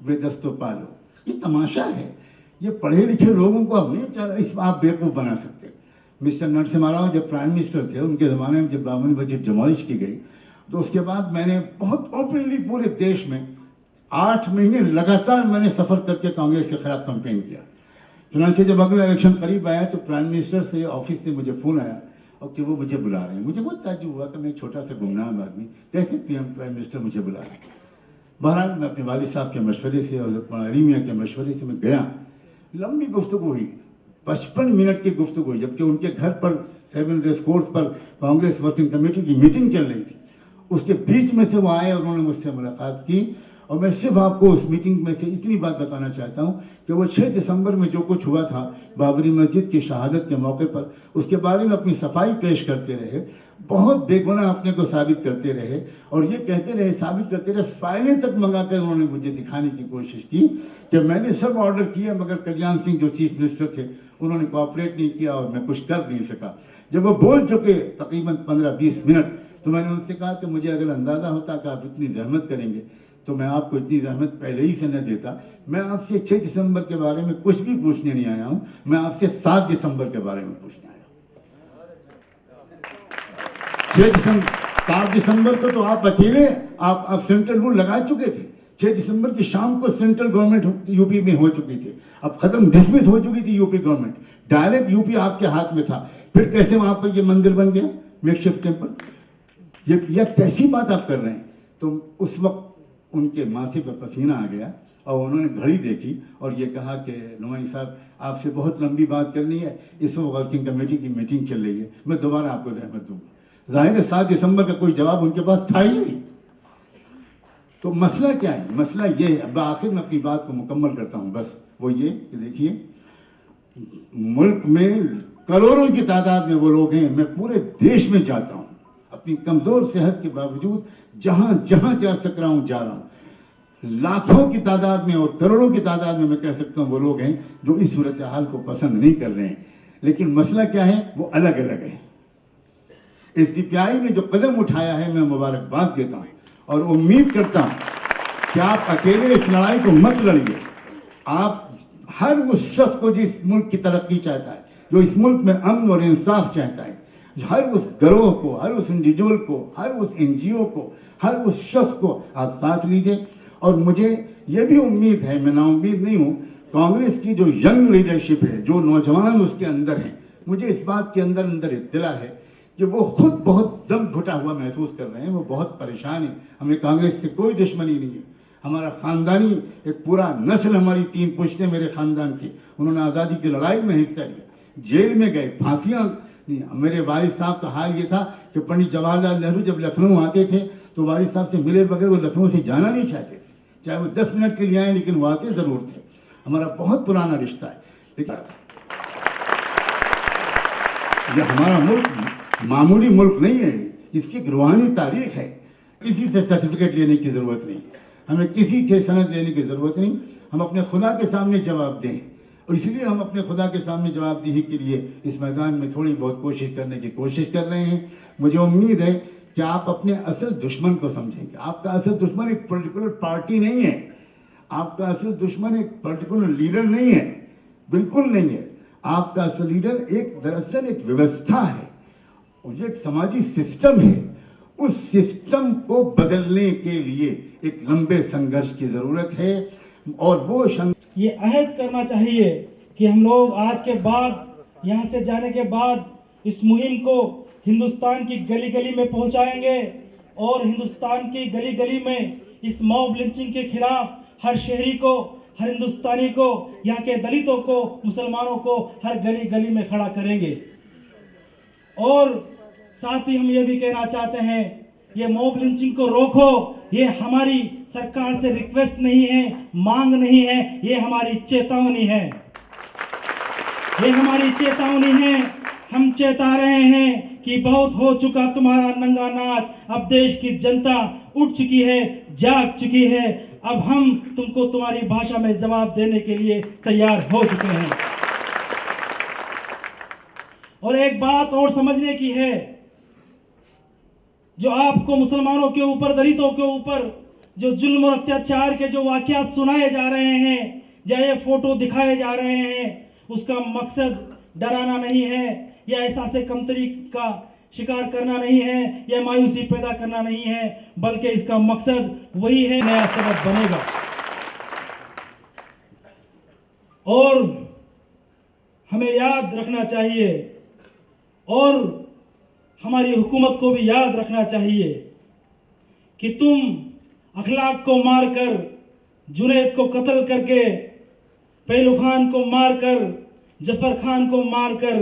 S6: वे दस्तों पालो। ये तमाशा है, ये पढ़े लिखे लोगों को अब नहीं चल, इस आप बेवकूफ़ बना सकते। मिस्टर नरसिम्हा राव जब प्राइम मिनिस्टर थे, उनके ज़माने में जब बाबरी मस्जिद डिमोलिश की गई, तो उसके बाद मैंने बहुत ओपनली पूरे देश में 8 महीने लगातार मैंने सफ़र करके कांग्रेस के खिलाफ कैंपेन किया। चुनाचे जब अगला इलेक्शन करीब आया तो प्राइम मिनिस्टर से ऑफिस से मुझे फ़ोन आया और कि वो मुझे बुला रहे हैं। मुझे बहुत ताज्जुब हुआ कि मैं छोटा सा गुमनाम आदमी, कैसे प्राइम मिनिस्टर मुझे बुला रहे हैं। बहरहाल मैं अपने वालिद साहब के मशवरे से और हज़रत मौलाना अली मियां के मशवरे से मैं गया। लंबी गुफ्तगू हुई, 55 मिनट की गुफ्तगू हुई, जबकि उनके घर पर 7 रेस कोर्स पर कांग्रेस वर्किंग कमेटी की मीटिंग चल रही थी। उसके बीच में से वो आए और उन्होंने मुझसे मुलाकात की, और मैं सिर्फ आपको उस मीटिंग में से इतनी बात बताना चाहता हूँ कि वो 6 दिसंबर में जो कुछ हुआ था बाबरी मस्जिद की शहादत के मौके पर, उसके बारे में अपनी सफाई पेश करते रहे, बहुत बेगुनाह अपने को साबित करते रहे, और ये कहते रहे, साबित करते रहे, फाइलें तक मंगाकर उन्होंने मुझे दिखाने की कोशिश की कि मैंने सब ऑर्डर किया, मगर कल्याण सिंह जो चीफ मिनिस्टर थे उन्होंने कोऑपरेट नहीं किया और मैं कुछ कर नहीं सका। जब वो बोल चुके तकरीबन 15-20 मिनट, तो मैंने उनसे कहा कि मुझे अगर अंदाज़ा होता कि आप इतनी जहमत करेंगे तो मैं आपको इतनी जहमत पहले ही से न देता। मैं आपसे 6 दिसंबर के बारे में कुछ भी पूछने नहीं आया हूँ, मैं आपसे 7 दिसंबर के बारे में पूछने आया हूँ। 7 दिसंबर को तो आप अकेले आप सेंट्रल रूल लगा चुके थे। 6 दिसंबर की शाम को सेंट्रल गवर्नमेंट यूपी में हो चुकी थी, अब खत्म, डिसमिस हो चुकी थी यूपी गवर्नमेंट, डायरेक्ट यूपी आपके हाथ में था। फिर कैसे वहां पर ये मंदिर बन गया, मेकशिफ्ट टेम्पल? ये कैसी बात आप कर रहे हैं? तो उस वक्त उनके माथे पर पसीना आ गया और उन्होंने घड़ी देखी और ये कहा कि नुमानी साहब आपसे बहुत लंबी बात करनी है, इस वक्त वर्किंग कमेटी की मीटिंग चल रही है, मैं दोबारा आपको जहमत दूंगा। जाहिर है 7 दिसंबर का कोई जवाब उनके पास था ही नहीं। तो मसला क्या है? मसला ये है, अब आखिर में अपनी बात को मुकम्मल करता हूँ, बस वो ये कि देखिए, मुल्क में करोड़ों की तादाद में वो लोग हैं, मैं पूरे देश में जाता हूँ, अपनी कमजोर सेहत के बावजूद जहां जहां जा सक रहा हूं जा रहा हूं। लाखों की तादाद में और करोड़ों की तादाद में मैं कह सकता हूं वो लोग हैं जो इस सूरत हाल को पसंद नहीं कर रहे हैं, लेकिन मसला क्या है, वो अलग अलग है। एसडीपीआई ने जो कदम उठाया है, मैं मुबारकबाद देता हूं और उम्मीद करता हूं कि आप अकेले इस लड़ाई को मत लड़िए। आप हर उस शख्स को जिस मुल्क की तरक्की चाहता है, जो इस मुल्क में अमन और इंसाफ चाहता है, हर उस गिरोह को, हर उस इंडिविजुअल को, हर उस एनजीओ को, हर उस शख्स को आप साथ लीजिए। और मुझे ये भी उम्मीद है, मैं नाउम्मीद नहीं हूँ, कांग्रेस की जो यंग लीडरशिप है, जो नौजवान उसके अंदर हैं, मुझे इस बात के अंदर अंदर इत्तला है कि वो खुद बहुत दम घुटा हुआ महसूस कर रहे हैं, वो बहुत परेशान है। हमें कांग्रेस से कोई दुश्मनी नहीं है, हमारा खानदानी एक पूरा नस्ल, हमारी 3 पुश्तें मेरे खानदान की, उन्होंने आज़ादी की लड़ाई में हिस्सा लिया, जेल में गए, फांसियाँ। मेरे वालिद साहब का हाल ये था कि पंडित जवाहरलाल नेहरू जब लखनऊ आते थे तो वालिद साहब से मिले बगैर वो लखनऊ से जाना नहीं चाहते थे, चाहे वो 10 मिनट के लिए आए, लेकिन वो आते जरूर थे। हमारा बहुत पुराना रिश्ता है। लेकिन ये हमारा मुल्क मामूली मुल्क नहीं है, इसकी एक रूहानी तारीख है। किसी से सर्टिफिकेट लेने की जरूरत नहीं, हमें किसी के सनद लेने की जरूरत नहीं, हम अपने खुदा के सामने जवाब दें। और इसलिए हम अपने खुदा के सामने जवाबदेही के लिए इस मैदान में थोड़ी बहुत कोशिश करने की कोशिश कर रहे हैं। मुझे उम्मीद है कि आप अपने असल दुश्मन को समझेंगे। आपका असल दुश्मन एक पर्टिकुलर पार्टी नहीं है, आपका असल दुश्मन एक पर्टिकुलर लीडर नहीं है, बिल्कुल नहीं है। आपका असल लीडर एक दरअसल एक व्यवस्था है, और एक समाजी सिस्टम है। उस सिस्टम को बदलने के लिए एक लंबे संघर्ष की जरूरत है, और वो
S7: ये अहद करना चाहिए कि हम लोग आज के बाद, यहाँ से जाने के बाद, इस मुहिम को हिंदुस्तान की गली गली में पहुंचाएंगे, और हिंदुस्तान की गली गली में इस मॉब लिंचिंग के खिलाफ हर शहरी को, हर हिंदुस्तानी को, यहाँ के दलितों को, मुसलमानों को हर गली गली में खड़ा करेंगे। और साथ ही हम ये भी कहना चाहते हैं, ये मॉब लिंचिंग को रोको। ये हमारी सरकार से रिक्वेस्ट नहीं है, मांग नहीं है, ये हमारी चेतावनी है। ये हमारी चेतावनी है। हम चेता रहे हैं कि बहुत हो चुका तुम्हारा नंगा नाच। अब देश की जनता उठ चुकी है, जाग चुकी है। अब हम तुमको तुम्हारी भाषा में जवाब देने के लिए तैयार हो चुके हैं। और एक बात और समझने की है, जो आपको मुसलमानों के ऊपर, दलितों के ऊपर जो जुल्म और अत्याचार के जो वाकयात सुनाए जा रहे हैं, या ये फोटो दिखाए जा रहे हैं, उसका मकसद डराना नहीं है, या एहसास कमतरी का शिकार करना नहीं है, या मायूसी पैदा करना नहीं है, बल्कि इसका मकसद वही है, नया सबक बनेगा। और हमें याद रखना चाहिए, और हमारी हुकूमत को भी याद रखना चाहिए कि तुम अखलाक को मारकर, जुनैद को कत्ल करके, पहलू खान को मारकर, जफर खान को मारकर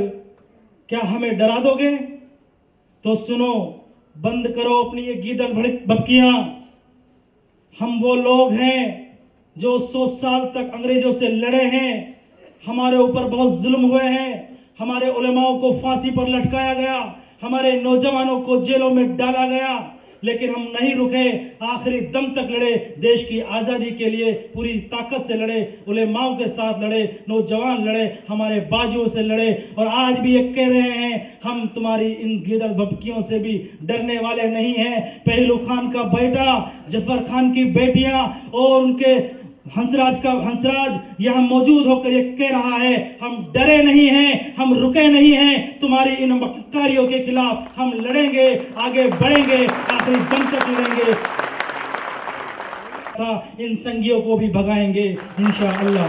S7: क्या हमें डरा दोगे? तो सुनो, बंद करो अपनी ये गीदड़ भड़कियां। हम वो लोग हैं जो 100 साल तक अंग्रेजों से लड़े हैं। हमारे ऊपर बहुत जुल्म हुए हैं। हमारे उलेमाओं को फांसी पर लटकाया गया, हमारे नौजवानों को जेलों में डाला गया, लेकिन हम नहीं रुके, आखिरी दम तक लड़े, देश की आज़ादी के लिए पूरी ताकत से लड़े, उलेमाओं के साथ लड़े, नौजवान लड़े, हमारे बाजुओं से लड़े। और आज भी ये कह रहे हैं, हम तुम्हारी इन गीदड़ भभकियों से भी डरने वाले नहीं हैं। पहलू खान का बेटा, जफर खान की बेटियां और उनके हंसराज यहाँ मौजूद होकर ये कह रहा है, हम डरे नहीं हैं, हम रुके नहीं हैं, तुम्हारी इन मक्कारियों के खिलाफ हम लड़ेंगे, आगे बढ़ेंगे, आखिरी दम तक लड़ेंगे, इन संगियों को भी भगाएंगे इंशाअल्लाह।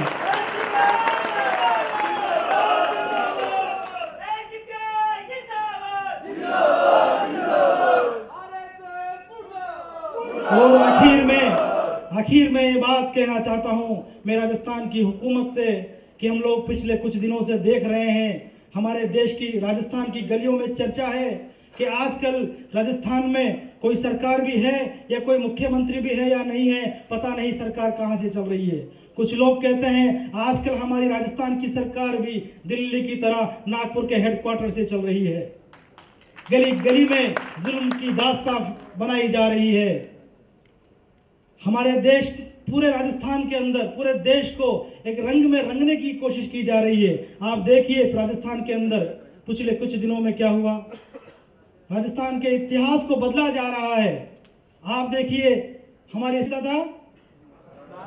S7: और आखिर में ये बात कहना चाहता हूं मैं राजस्थान की हुकूमत से कि हम लोग पिछले कुछ दिनों से देख रहे हैं, हमारे देश की, राजस्थान की गलियों में चर्चा है कि आजकल राजस्थान में कोई सरकार भी है या कोई मुख्यमंत्री भी है या नहीं है, पता नहीं सरकार कहां से चल रही है। कुछ लोग कहते हैं आजकल हमारी राजस्थान की सरकार भी दिल्ली की तरह नागपुर के हेडक्वार्टर से चल रही है। गली गली में जुल्म की दास्तान बनाई जा रही है। हमारे देश, पूरे राजस्थान के अंदर, पूरे देश को एक रंग में रंगने की कोशिश की जा रही है। आप देखिए राजस्थान के अंदर पिछले कुछ दिनों में क्या हुआ, राजस्थान के इतिहास को बदला जा रहा है। आप देखिए, हमारे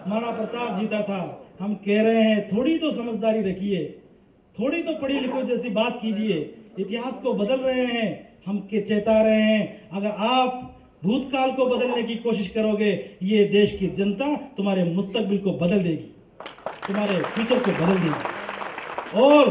S7: महाराणा प्रताप जीता था। हम कह रहे हैं थोड़ी तो समझदारी रखिए, थोड़ी तो पढ़ी लिखो जैसी बात कीजिए। इतिहास को बदल रहे हैं, हम के चेता रहे हैं, अगर आप भूतकाल को बदलने की कोशिश करोगे, ये देश की जनता तुम्हारे मुस्तकबिल को बदल देगी, तुम्हारे फ्यूचर को बदल देगी। और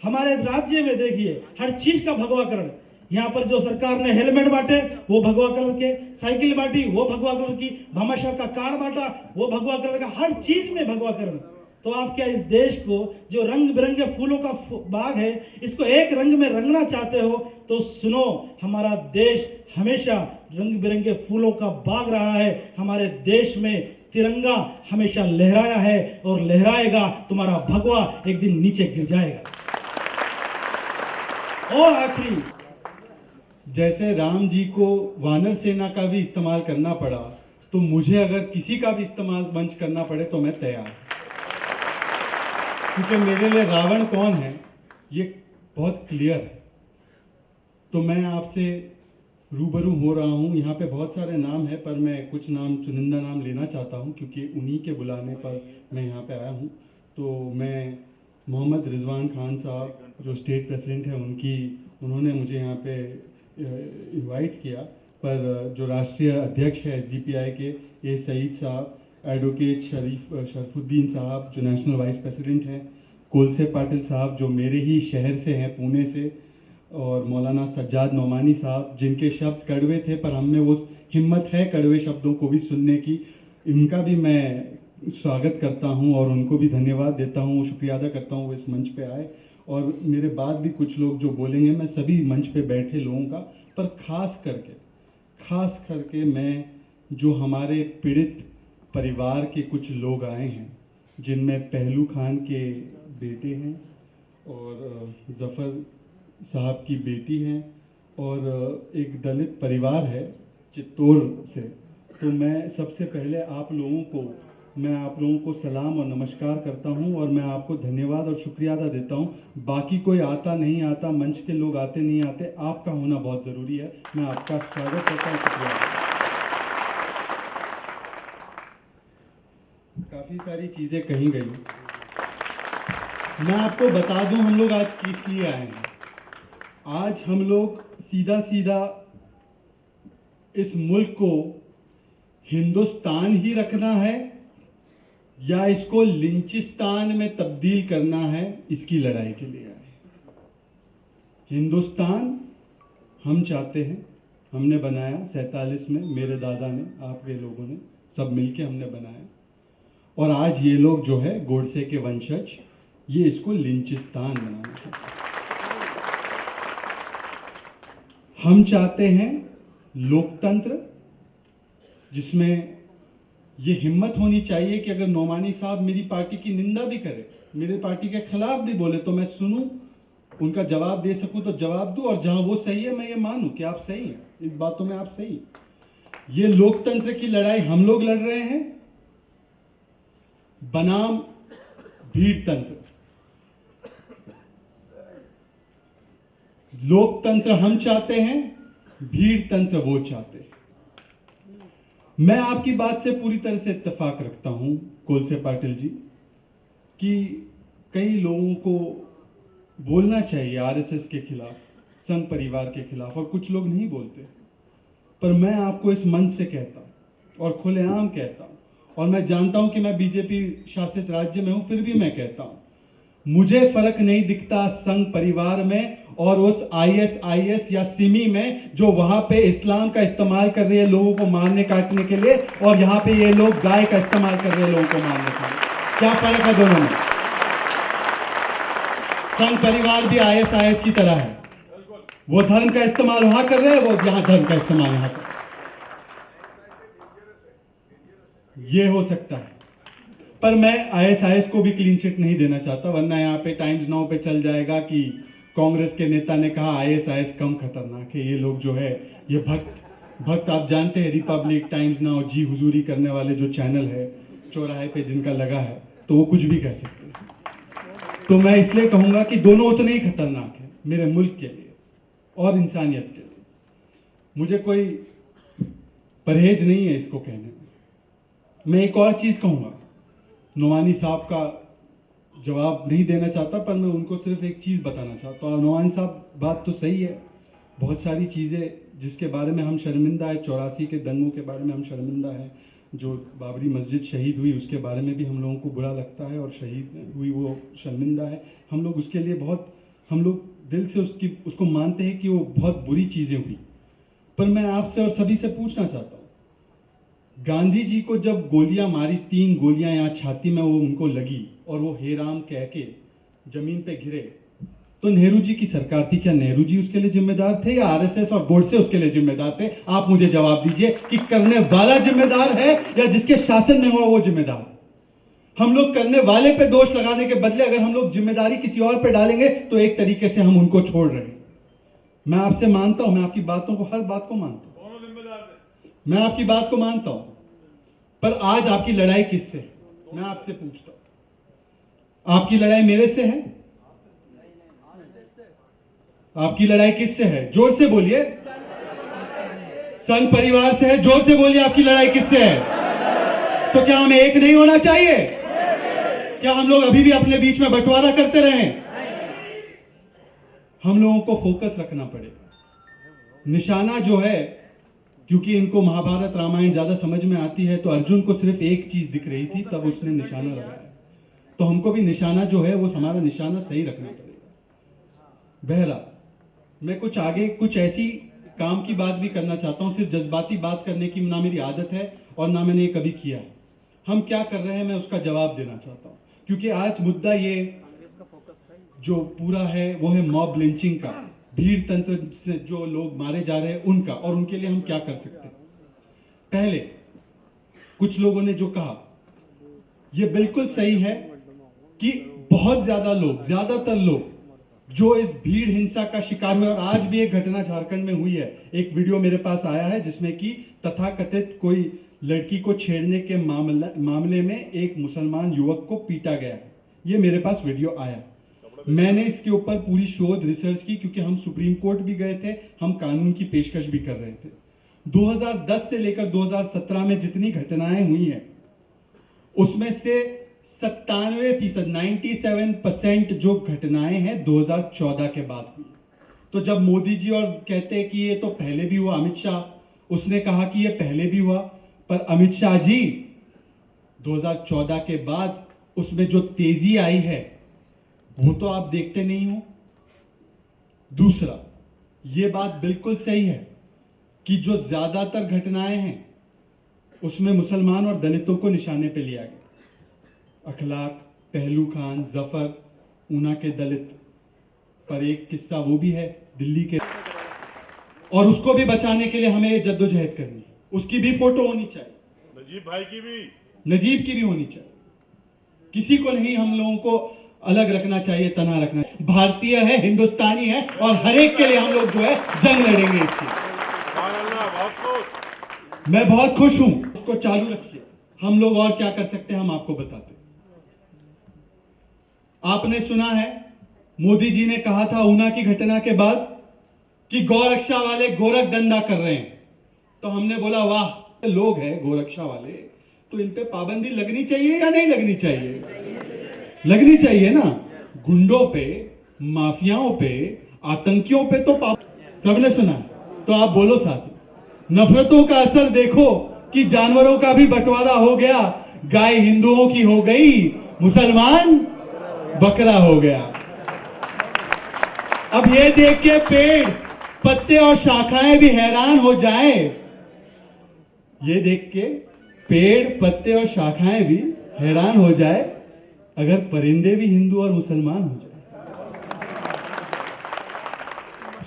S7: हमारे राज्य में देखिए हर चीज का भगवाकरण, यहाँ पर जो सरकार ने हेलमेट बांटे वो भगवा कलर के, साइकिल बांटी वो भगवा कलर की, भामाशाह का कार्ड बांटा वो भगवा कलर का, हर चीज में भगवाकरण। तो आप क्या इस देश को, जो रंग बिरंगे फूलों का बाग है, इसको एक रंग में रंगना चाहते हो? तो सुनो, हमारा देश हमेशा रंग बिरंगे फूलों का बाग रहा है। हमारे देश में तिरंगा हमेशा लहराया है और लहराएगा। तुम्हारा भगवा एक दिन नीचे गिर जाएगा। और आखिरी,
S8: जैसे राम जी को वानर सेना का भी इस्तेमाल करना पड़ा, तो मुझे अगर किसी का भी इस्तेमाल मंच करना पड़े तो मैं तैयार, क्योंकि मेरे लिए रावण कौन है ये बहुत क्लियर है। तो मैं आपसे रूबरू हो रहा हूँ। यहाँ पे बहुत सारे नाम हैं, पर मैं कुछ नाम, चुनिंदा नाम लेना चाहता हूँ, क्योंकि उन्हीं के बुलाने पर मैं यहाँ पे आया हूँ। तो मैं मोहम्मद रिजवान खान साहब, जो स्टेट प्रेसिडेंट हैं, उन्होंने मुझे यहाँ पे इनवाइट किया, पर जो राष्ट्रीय अध्यक्ष है SDPI के, ए सईद साहब, एडवोकेट शरीफुद्दीन साहब जो नेशनल वाइस प्रेसिडेंट हैं, कोलसे पाटिल साहब जो मेरे ही शहर से हैं, पुणे से, और मौलाना सज्जाद नौमानी साहब जिनके शब्द कड़वे थे पर हम में वो हिम्मत है कड़वे शब्दों को भी सुनने की, इनका भी मैं स्वागत करता हूं और उनको भी धन्यवाद देता हूं, शुक्रिया अदा करता हूं वो इस मंच पे आए। और मेरे बाद भी कुछ लोग जो बोलेंगे, मैं सभी मंच पे बैठे लोगों का, पर खास करके मैं जो हमारे पीड़ित परिवार के कुछ लोग आए हैं, जिनमें पहलू खान के बेटे हैं और ज़फ़र साहब की बेटी हैं और एक दलित परिवार है चित्तौड़ से, तो मैं सबसे पहले आप लोगों को सलाम और नमस्कार करता हूं और मैं आपको धन्यवाद और शुक्रिया अदा देता हूं। बाकी कोई आता नहीं आता, मंच के लोग आते नहीं आते, आपका होना बहुत ज़रूरी है। मैं आपका स्वागत करता हूं, शुक्रिया। काफ़ी सारी चीज़ें कही गई, मैं आपको बता दूं हम लोग आज किस लिए आए हैं। आज हम लोग सीधा इस मुल्क को हिंदुस्तान ही रखना है या इसको लिंचिस्तान में तब्दील करना है, इसकी लड़ाई के लिए आए। हिंदुस्तान हम चाहते हैं, हमने बनाया 47 में, मेरे दादा ने, आपके लोगों ने, सब मिलके हमने बनाया। और आज ये लोग जो है गोडसे के वंशज, ये इसको लिंचिस्तान बनाना चाहते हैं। हम चाहते हैं लोकतंत्र, जिसमें ये हिम्मत होनी चाहिए कि अगर नोमानी साहब मेरी पार्टी की निंदा भी करे, मेरे पार्टी के खिलाफ भी बोले, तो मैं सुनूं, उनका जवाब दे सकूं तो जवाब दूं, और जहां वो सही है मैं ये मानूं कि आप सही हैं, इस बातों में आप सही। ये लोकतंत्र की लड़ाई हम लोग लड़ रहे हैं बनाम भीड़ तंत्र। लोकतंत्र हम चाहते हैं, भीड़ तंत्र वो चाहते हैं। मैं आपकी बात से पूरी तरह से इत्तेफाक रखता हूं कोलसे पाटिल जी, कि कई लोगों को बोलना चाहिए आरएसएस के खिलाफ, संघ परिवार के खिलाफ, और कुछ लोग नहीं बोलते। पर मैं आपको इस मंच से कहता हूं और खुलेआम कहता हूं, और मैं जानता हूं कि मैं बीजेपी शासित राज्य में हूं, फिर भी मैं कहता हूं, मुझे फर्क नहीं दिखता संघ परिवार में और उस आईएसआईएस या सिमी में जो वहां पे इस्लाम का इस्तेमाल कर रही है लोगों को मारने काटने के लिए, और यहाँ पे ये लोग गाय का इस्तेमाल कर रहे हैं लोगों को मारने के लिए। क्या फर्क है दोनों में? संघ परिवार भी आईएसआईएस की तरह है, वो धर्म का इस्तेमाल वहां कर रहे हैं, वो यहाँ धर्म का इस्तेमाल यहाँ कर। ये हो सकता है, पर मैं आईएसआईएस को भी क्लीन चिट नहीं देना चाहता, वरना यहाँ पे टाइम्स नाउ पे चल जाएगा कि कांग्रेस के नेता ने कहा आईएसआईएस कम खतरनाक है। ये लोग जो है, ये भक्त आप जानते हैं, रिपब्लिक, टाइम्स नाउ, जी हुजूरी करने वाले जो चैनल है चौराहे पे जिनका लगा है, तो वो कुछ भी कह सकते हैं। तो मैं इसलिए कहूंगा कि दोनों उतने ही खतरनाक है मेरे मुल्क के लिए और इंसानियत के लिए। मुझे कोई परहेज नहीं है इसको कहने में। मैं एक और चीज कहूंगा, नोमानी साहब का जवाब नहीं देना चाहता, पर मैं उनको सिर्फ एक चीज़ बताना चाहता हूँ। नोमानी साहब, बात तो सही है, बहुत सारी चीज़ें जिसके बारे में हम शर्मिंदा है, 84 के दंगों के बारे में हम शर्मिंदा है, जो बाबरी मस्जिद शहीद हुई उसके बारे में भी हम लोगों को बुरा लगता है, और शहीद हुई वो शर्मिंदा है। हम लोग उसके लिए हम लोग दिल से उसको मानते हैं कि वो बहुत बुरी चीज़ें हुई। पर मैं आपसे और सभी से पूछना चाहता हूँ, गांधी जी को जब गोलियां मारी, 3 गोलियां यहाँ छाती में वो उनको लगी और वो हे राम कह के जमीन पे गिरे, तो नेहरू जी की सरकार थी, क्या नेहरू जी उसके लिए जिम्मेदार थे या आरएसएस और गोडसे उसके लिए जिम्मेदार थे? आप मुझे जवाब दीजिए कि करने वाला जिम्मेदार है या जिसके शासन में हुआ वो जिम्मेदार? हम लोग करने वाले पे दोष लगाने के बदले अगर हम लोग जिम्मेदारी किसी और पे डालेंगे तो एक तरीके से हम उनको छोड़ रहे हैं। मैं आपसे मानता हूं, मैं आपकी बातों को, हर बात को मानता हूं, मैं आपकी बात को मानता हूं, पर आज आपकी लड़ाई किससे? मैं आपसे पूछता हूं, आपकी लड़ाई मेरे से है? आपकी लड़ाई किससे है? जोर से बोलिए। संघ परिवार से है? जोर से बोलिए, आपकी लड़ाई किससे है? तो क्या हमें एक नहीं होना चाहिए? क्या हम लोग अभी भी अपने बीच में बंटवारा करते रहें? हम लोगों को फोकस रखना पड़ेगा। निशाना जो है, क्योंकि इनको महाभारत रामायण ज्यादा समझ में आती है, तो अर्जुन को सिर्फ एक चीज दिख रही थी, तब उसने निशाना लगाया। तो हमको भी निशाना जो है वो हमारा निशाना सही रखना पड़ेगा। बहरहाल, मैं कुछ ऐसी काम की बात भी करना चाहता हूं। सिर्फ जज्बाती बात करने की ना मेरी आदत है और ना मैंने ये कभी किया है। हम क्या कर रहे हैं मैं उसका जवाब देना चाहता हूं, क्योंकि आज मुद्दा ये जो पूरा है वो है मॉब लिंचिंग का, भीड़ तंत्र से जो लोग मारे जा रहे हैं उनका, और उनके लिए हम क्या कर सकते हैं। पहले कुछ लोगों ने जो कहा ये बिल्कुल सही है कि बहुत ज्यादा लोग, ज्यादातर लोग जो इस भीड़ हिंसा का शिकार हुए, और आज भी एक घटना झारखंड में हुई है, एक वीडियो मेरे पास आया है जिसमें कि तथाकथित कोई लड़की को छेड़ने के मामले में एक मुसलमान युवक को पीटा गया है। ये मेरे पास वीडियो आया। मैंने इसके ऊपर पूरी शोध रिसर्च की, क्योंकि हम सुप्रीम कोर्ट भी गए थे, हम कानून की पेशकश भी कर रहे थे। 2010 से लेकर 2017 में जितनी घटनाएं हुई हैं उसमें से 97% 97% जो घटनाएं हैं 2014 के बाद हुई। तो जब मोदी जी और कहते हैं कि ये तो पहले भी हुआ, अमित शाह उसने कहा कि ये पहले भी हुआ, पर अमित शाह जी 2014 के बाद उसमें जो तेजी आई है वो तो आप देखते नहीं हो। दूसरा, ये बात बिल्कुल सही है कि जो ज्यादातर घटनाएं हैं उसमें मुसलमान और दलितों को निशाने पे लिया गया। अखलाक, पहलू खान, जफर, ऊना के दलित पर एक किस्सा वो भी है दिल्ली के, और उसको भी बचाने के लिए हमें जद्दोजहद करनी है। उसकी भी फोटो होनी चाहिए, नजीब भाई की भी, नजीब की भी होनी चाहिए। किसी को नहीं हम लोगों को अलग रखना चाहिए, तना रखना चाहिए। भारतीय है, हिंदुस्तानी है, और हर एक के लिए हम लोग जो है जंग लड़ेंगे इसकी। मैं बहुत खुश हूं, इसको चालू रखिए। हम लोग और क्या कर सकते हैं हम आपको बताते हैं। आपने सुना है मोदी जी ने कहा था ऊना की घटना के बाद कि गौरक्षा वाले गोरख धंधा कर रहे हैं, तो हमने बोला वाह, लोग हैं गोरक्षा वाले तो इन पे पाबंदी लगनी चाहिए या नहीं लगनी चाहिए? लगनी चाहिए ना। गुंडों पे, माफियाओं पे, आतंकियों पे तो सबने सुना, तो आप बोलो साथ। नफरतों का असर देखो कि जानवरों का भी बंटवारा हो गया। गाय हिंदुओं की हो गई, मुसलमान बकरा हो गया। अब ये देख के पेड़, पत्ते और शाखाएं भी हैरान हो जाए, ये देख के पेड़, पत्ते और शाखाएं भी हैरान हो जाए अगर परिंदे भी हिंदू और मुसलमान हो जाए।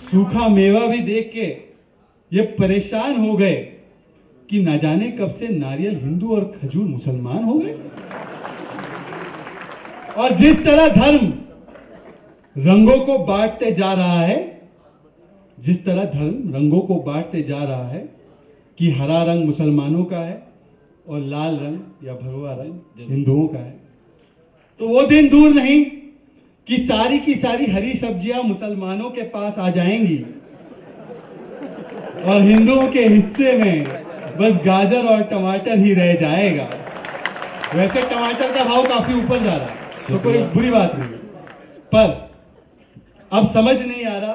S8: सूखा मेवा भी देख के ये परेशान हो गए कि ना जाने कब से नारियल हिंदू और खजूर मुसलमान हो गए। और जिस तरह धर्म रंगों को बांटते जा रहा है, जिस तरह धर्म रंगों को बांटते जा रहा है कि हरा रंग मुसलमानों का है और लाल रंग या भगवा रंग हिंदुओं का है, तो वो दिन दूर नहीं कि सारी की सारी हरी सब्जियां मुसलमानों के पास आ जाएंगी और हिंदुओं के हिस्से में बस गाजर और टमाटर ही रह जाएगा। वैसे टमाटर का भाव काफी ऊपर जा रहा है तो कोई बुरी बात नहीं, पर अब समझ नहीं आ रहा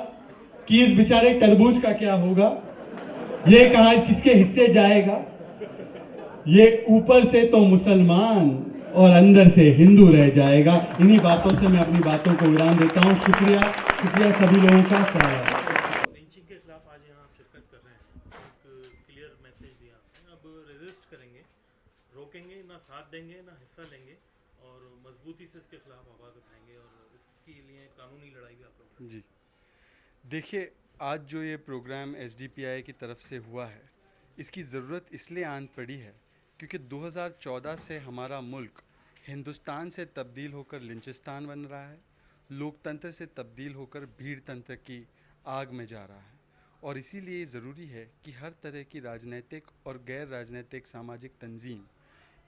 S8: कि इस बेचारे तरबूज का क्या होगा, ये कहां किसके हिस्से जाएगा। ये ऊपर से तो मुसलमान और अंदर से हिंदू रह जाएगा। इन्हीं बातों से मैं अपनी बातों को विराम देता हूं। शुक्रिया, शुक्रिया सभी लोगों का।
S9: लिंचिंग के खिलाफ आज यहाँ आप शिरकत कर रहे हैं, एक क्लियर मैसेज दिया आपने। अब रेजिस्ट करेंगे, रोकेंगे ना, साथ देंगे ना हिस्सा लेंगे, और मजबूती से इसके खिलाफ आवाज़ उठाएंगे, और इसके लिए कानूनी लड़ाई भी आप लोग।
S10: जी देखिए, आज जो ये प्रोग्राम SDPI की तरफ से हुआ है, इसकी ज़रूरत इसलिए आन पड़ी है क्योंकि 2014 से हमारा मुल्क हिंदुस्तान से तब्दील होकर लिंचिस्तान बन रहा है, लोकतंत्र से तब्दील होकर भीड़ तंत्र की आग में जा रहा है। और इसीलिए ज़रूरी है कि हर तरह की राजनीतिक और गैर राजनीतिक सामाजिक तंजीम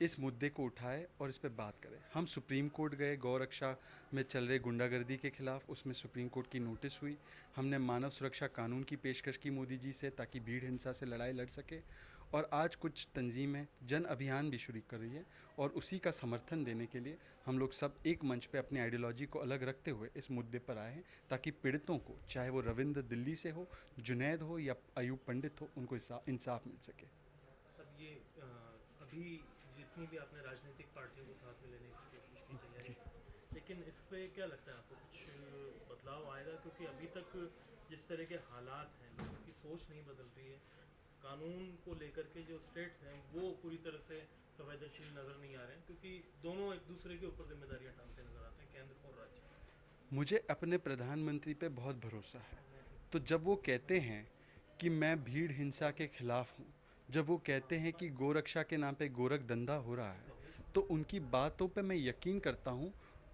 S10: इस मुद्दे को उठाए और इस पर बात करें। हम सुप्रीम कोर्ट गए गौरक्षा में चल रहे गुंडागर्दी के खिलाफ, उसमें सुप्रीम कोर्ट की नोटिस हुई। हमने मानव सुरक्षा कानून की पेशकश की मोदी जी से ताकि भीड़ हिंसा से लड़ाई लड़ सके, और आज कुछ तंजीमें जन अभियान भी शुरू कर रही है, और उसी का समर्थन देने के लिए हम लोग सब एक मंच पे अपनी आइडियोलॉजी को अलग रखते हुए इस मुद्दे पर आए हैं, ताकि पीड़ितों को, चाहे वो रविंद्र दिल्ली से हो, जुनैद हो या अयूब पंडित हो, उनको इंसाफ मिल सके।
S9: अब ये अभी जितनी भी आपने राजनीतिक पार्टियों को साथ में लेने की कोशिश की तैयारी, लेकिन इस पे क्या लगता है आपको, कुछ बदलाव आएगा? क्योंकि अभी तक जिस तरह के हालात हैं, लोगों की सोच नहीं बदल रही है, कानून को लेकर के जो स्टेट्स हैं वो पूरी तरह से संवेदनशील नज़र नहीं आ रहे हैं, क्योंकि दोनों एक दूसरे के ऊपर जिम्मेदारियां टालते नजर आते हैं, केंद्र और राज्य।
S10: मुझे अपने प्रधानमंत्री पे बहुत भरोसा है। तो जब वो कहते हैं कि मैं भीड़ हिंसा के खिलाफ हूँ, जब वो कहते हैं कि गोरक्षा के नाम पे गोरख धंधा हो रहा है, तो उनकी बातों पे मैं यकीन करता हूँ।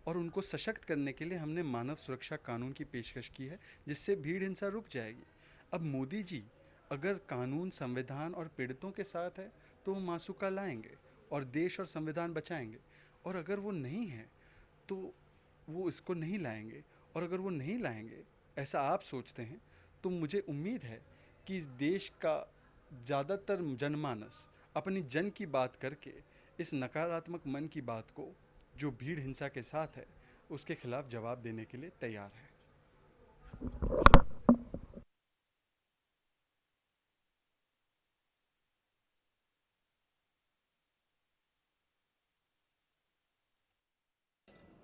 S10: और उनको सशक्त करने के लिए हमने मानव सुरक्षा कानून की पेशकश की है, जिससे भीड़ हिंसा रुक जाएगी। अब मोदी जी अगर कानून, संविधान और पीड़ितों के साथ है तो वो मासूका लाएंगे और देश और संविधान बचाएंगे, और अगर वो नहीं है तो वो इसको नहीं लाएंगे। और अगर वो नहीं लाएंगे, ऐसा आप सोचते हैं, तो मुझे उम्मीद है कि इस देश का ज़्यादातर जनमानस अपनी जन की बात करके इस नकारात्मक मन की बात को, जो भीड़ हिंसा के साथ है, उसके खिलाफ जवाब देने के लिए तैयार है।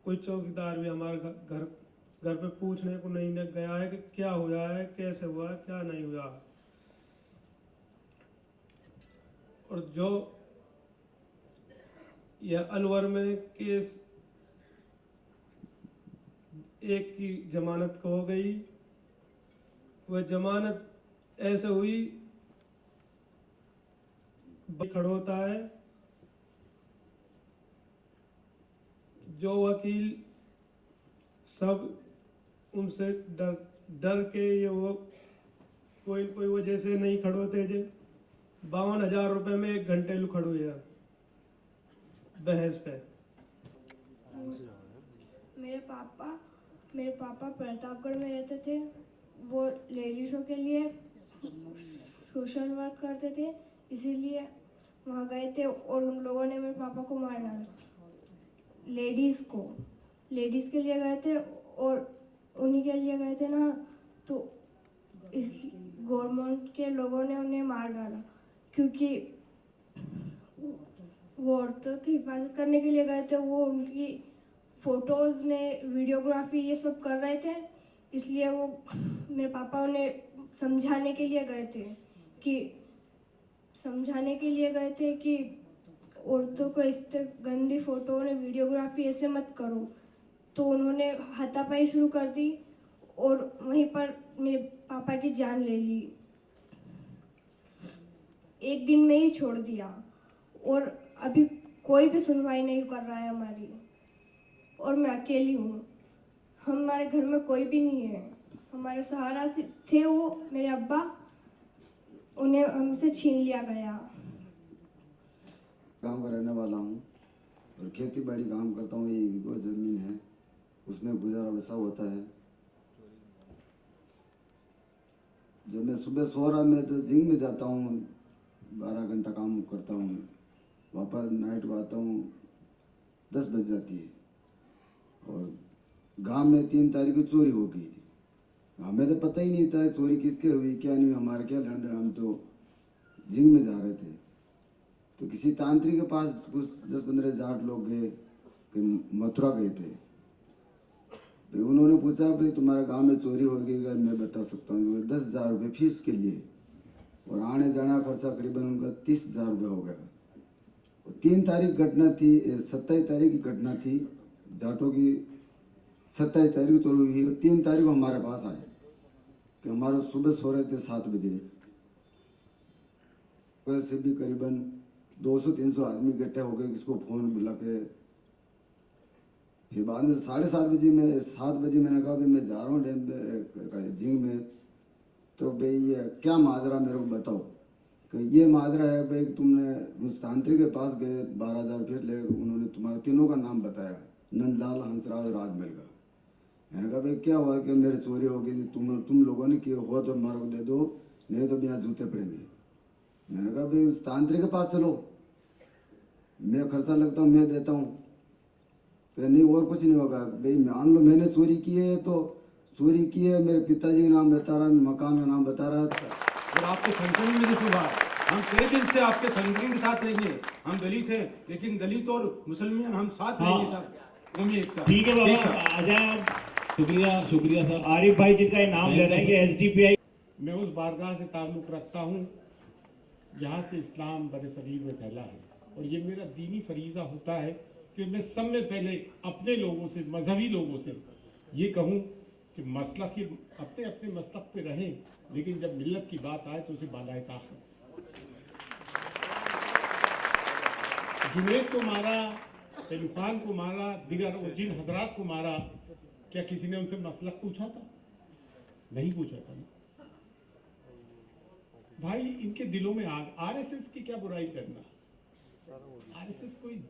S7: कोई चौकीदार भी हमारे घर पे पूछने को नहीं गया है कि क्या हुआ है, कैसे हुआ है, क्या नहीं हुआ। और जो यह अलवर में केस एक की जमानत हो गई, वह जमानत ऐसे हुई खड़ोता है। जो वकील सब उनसे डर के ये वो कोई वजह से नहीं खड़ोते जे 52,000 रुपये में 1 घंटे लू खड़ो यार बहस पे।
S11: मेरे पापा प्रतापगढ़ में रहते थे। वो लेडीज़ों के लिए सोशल वर्क करते थे, इसीलिए वहाँ गए थे और उन लोगों ने मेरे पापा को मार डाला। लेडीज़ के लिए गए थे और उन्हीं के लिए गए थे ना, तो इस गवर्नमेंट के लोगों ने उन्हें मार डाला, क्योंकि वो औरतों की हिफाजत करने के लिए गए थे। वो उनकी फ़ोटोज़ में वीडियोग्राफी ये सब कर रहे थे, इसलिए वो मेरे पापा उन्हें समझाने के लिए गए थे कि औरतों को इस गंदी फ़ोटो ने वीडियोग्राफी ऐसे मत करो। तो उन्होंने हाथापाई शुरू कर दी और वहीं पर मेरे पापा की जान ले ली। 1 दिन में ही छोड़ दिया और अभी कोई भी सुनवाई नहीं कर रहा है हमारी, और मैं अकेली हूँ। हमारे घर में कोई भी नहीं है। हमारे सहारा से थे वो मेरे अब्बा, उन्हें हमसे छीन लिया गया।
S12: गांव का रहने वाला हूँ और खेती बाड़ी काम करता हूँ। 1 बीघा जमीन है, उसमें गुजारा बसा होता है। जब मैं सुबह सो रहा, मैं तो जिंग में जाता हूँ, 12 घंटा काम करता हूँ, वापस नाइट को आता हूँ, 10 बज जाती है। और गांव में 3 तारीख को चोरी हो गई थी। हमें तो पता ही नहीं था चोरी किसके हुई, क्या नहीं, हमारे क्या लेन देन। हम तो जिंग में जा रहे थे, तो किसी तांत्रिक के पास कुछ 10-15 जाट लोग गए कि मथुरा गए थे। तो उन्होंने पूछा, भाई तुम्हारे गांव में चोरी हो गई है? मैं बता सकता हूँ। 10,000 रुपये फीस के लिए और आने जाने का खर्चा करीबन उनका 30,000 रुपये हो गया। और 3 तारीख घटना थी, 27 तारीख की घटना थी जाटों की। 27 तारीख को चोरी हुई और 3 तारीख को हमारे पास आए कि हमारे सुबह सो रहे थे 7 बजे। वैसे भी करीबन 200-300 आदमी इकट्ठे हो गए, किसको फोन बुला के। फिर बाद में 7:30 बजे मैंने कहा भाई मैं जा रहा हूँ डैम पे जिंग में। तो भाई ये क्या माजरा मेरे को बताओ। कि ये माजरा है भाई, तुमने उस तांत्रिक के पास गए, 12,000 फिर ले, उन्होंने तुम्हारे तीनों का नाम बताया, नंदलाल, हंसराज और राजमल का। मैंने कहा भाई क्या हुआ कि मेरे चोरी हो गई, तुम लोगों ने किए हो तो मेरे को दे दो, नहीं तो यहाँ जूते पड़ेंगे। मैंने कहा भाई उस तांत्रिक के पास चलो, मैं खर्चा लगता हूँ, मैं देता हूँ। तो नहीं और कुछ नहीं होगा भाई। मान लो मैंने चोरी की है तो चोरी की है, मेरे पिताजी का नाम बता रहा है, मकान का नाम बता रहा है।
S13: और आपके संगठन में जैसे बात, हम कई दिन से आपके संगठन के साथ रहेंगे। हम दलित हैं, लेकिन दलित और मुसलमान हम साथ रहेंगे सर।
S2: ठीक है बाबा, आ जाए।
S1: शुक्रिया सर।
S2: आरिफ भाई जिनका नाम ले रहे हैं SDPI।
S14: मैं उस बारगाह से ताल्लुक़ रखता हूँ जहाँ से इस्लाम बरसगीर में फैला है, और ये मेरा दीनी फरीज़ा होता है कि मैं सब में पहले अपने लोगों से, मजहबी लोगों से ये कहूँ कि मसलक ही अपने अपने मसलक पे रहें, लेकिन जब मिल्लत की बात आए तो उसे बालाए ताक़त। जुनैद को मारा, सैयद खान को मारा, दिगर और जिन हजरात को मारा, क्या किसी ने उनसे मसलक पूछा था? नहीं पूछा था ना। भाई इनके दिलों में आग। आरएसएस की क्या बुराई करना? आरएसएस कोई,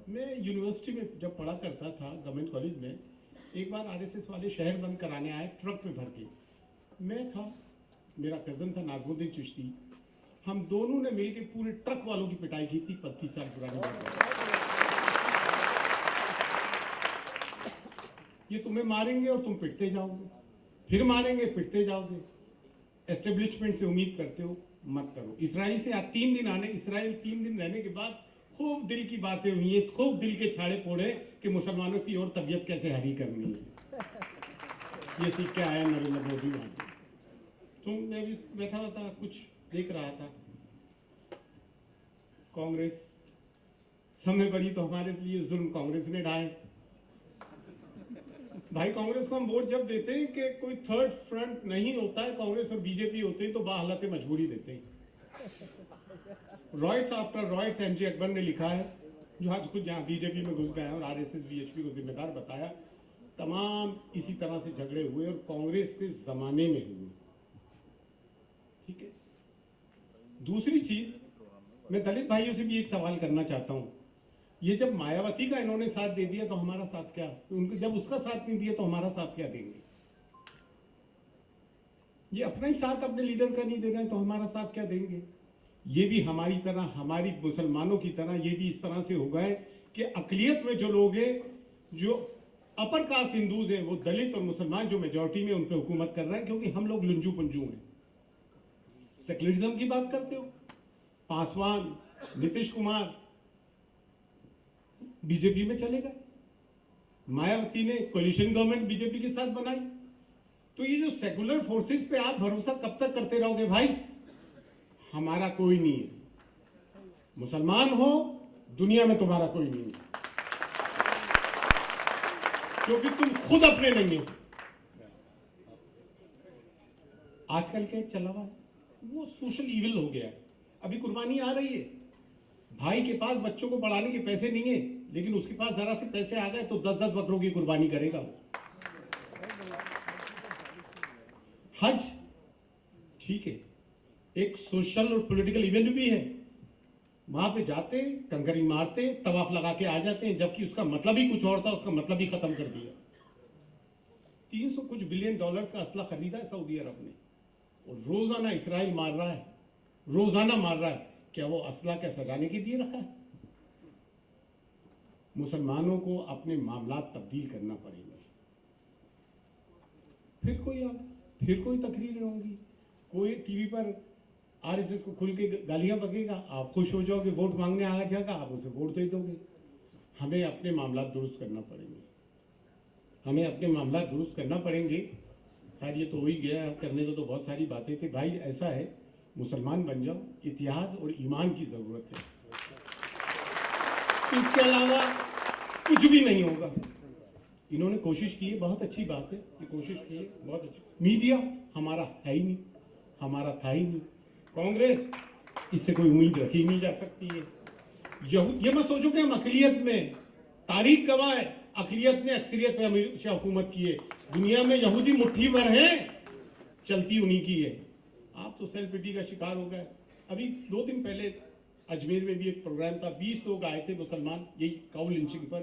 S14: मैं यूनिवर्सिटी में जब पढ़ा करता था गवर्नमेंट कॉलेज में, एक बार आरएसएस वाले शहर बंद कराने आए ट्रक में भर के। मैं था, मेरा कज़न था नाज़मुद्दीन चिश्ती, हम दोनों ने मिलकर पूरे ट्रक वालों की पिटाई की थी। 35 साल पुरानी बात। ये तुम्हें मारेंगे और तुम पिटते जाओगे, फिर मारेंगे पिटते जाओगे। एस्टेब्लिशमेंट से उम्मीद करते हो, मत करो। इसराइल से 3 दिन आने, इसराइल 3 दिन रहने के बाद खूब दिल की बातें हुई है, खूब दिल के छाड़े फोड़े कि मुसलमानों की और तबीयत कैसे हरी करनी है। ये सीख के आया नरेंद्र मोदी वहां से। मैं भी बैठा हुआ था, कुछ देख रहा था। कांग्रेस समय बड़ी तो हमारे लिए जुल्म कांग्रेस ने ढाए। भाई कांग्रेस को हम वोट जब देते हैं कि कोई थर्ड फ्रंट नहीं होता है, कांग्रेस और बीजेपी होते हैं तो बाहालत मजबूरी देते हैं। Riots after riots MJ Akbar ने लिखा है, जो आज खुद यहाँ बीजेपी में घुस गए हैं और आरएसएस बीएचपी को जिम्मेदार बताया। तमाम इसी तरह से झगड़े हुए और कांग्रेस के जमाने में हुए। ठीक है। दूसरी चीज, मैं दलित भाइयों से भी एक सवाल करना चाहता हूं। ये जब मायावती का इन्होंने साथ दे दिया तो हमारा साथ क्या? उनको जब उसका साथ नहीं दिया तो हमारा साथ क्या देंगे? ये अपना ही साथ अपने लीडर का नहीं दे रहे हैं तो हमारा साथ क्या देंगे? ये भी हमारी तरह, हमारी मुसलमानों की तरह ये भी इस तरह से हो गए कि अकलियत में जो लोग हैं, जो अपर कास्ट हिंदूज हैं, वो दलित और मुसलमान जो मेजॉरिटी में उन पर हुकूमत कर रहे हैं, क्योंकि हम लोग लुंजू पुंजू हैं। सेक्युलरिज्म की बात करते हो, पासवान, नीतीश कुमार बीजेपी में चले गए, मायावती ने कोलिशन गवर्नमेंट बीजेपी के साथ बनाई। तो ये जो सेकुलर फोर्सेस पे आप भरोसा कब तक करते रहोगे भाई? हमारा कोई नहीं है, मुसलमान हो दुनिया में तुम्हारा कोई नहीं है, क्योंकि तुम खुद अपने नहीं हो। आजकल क्या चला हुआ, वो सोशल इविल हो गया। अभी कुर्बानी आ रही है, भाई के पास बच्चों को पढ़ाने के पैसे नहीं है, लेकिन उसके पास जरा से पैसे आ गए तो 10-10 बकरों की कुर्बानी करेगा। हज ठीक है, एक सोशल और पॉलिटिकल इवेंट भी है। वहां पे जाते, कंकरी मारते, तवाफ लगा के आ जाते हैं, जबकि उसका मतलब ही कुछ और था, उसका मतलब ही खत्म कर दिया। 300 कुछ बिलियन डॉलर्स का असला खरीदा है सऊदी अरब ने, और रोजाना इसराइल मार रहा है, रोजाना मार रहा है। क्या वो असला क्या सजाने के लिए रखा है? मुसलमानों को अपने मामलात तब्दील करना पड़ेगा। फिर कोई तकरीरें होंगी, कोई टीवी पर आरएसएस को खुल के गालियां बकेगा, आप खुश हो जाओगे, वोट मांगने आ जाएगा, आप उसे वोट दे दोगे। हमें अपने मामलात दुरुस्त करना पड़ेंगे, हमें अपने मामलात दुरुस्त करना पड़ेंगे। खैर ये तो हो ही गया, करने को तो बहुत सारी बातें थी। भाई ऐसा है, मुसलमान बन जाओ, इतिहाद और ईमान की जरूरत है, इसके अलावा कुछ भी नहीं होगा। इन्होंने कोशिश की है, बहुत अच्छी बात है, ये कोशिश की है, बहुत अच्छी। मीडिया हमारा है ही नहीं, हमारा था ही नहीं। कांग्रेस, इससे कोई उम्मीद रखी नहीं जा सकती है। ये मत सोचो कि हम अकलियत में, तारीख गवाह है, अकलियत ने अक्सरियत पे हमेशा हुकूमत की है। दुनिया में यहूदी मुट्ठी भर है, चलती उन्हीं की है। आप तो सेल्फ पिटी का शिकार हो गए। अभी 2 दिन पहले अजमेर में भी एक प्रोग्राम था, 20 लोग आए थे मुसलमान, यही काउ लिंचिंग पर,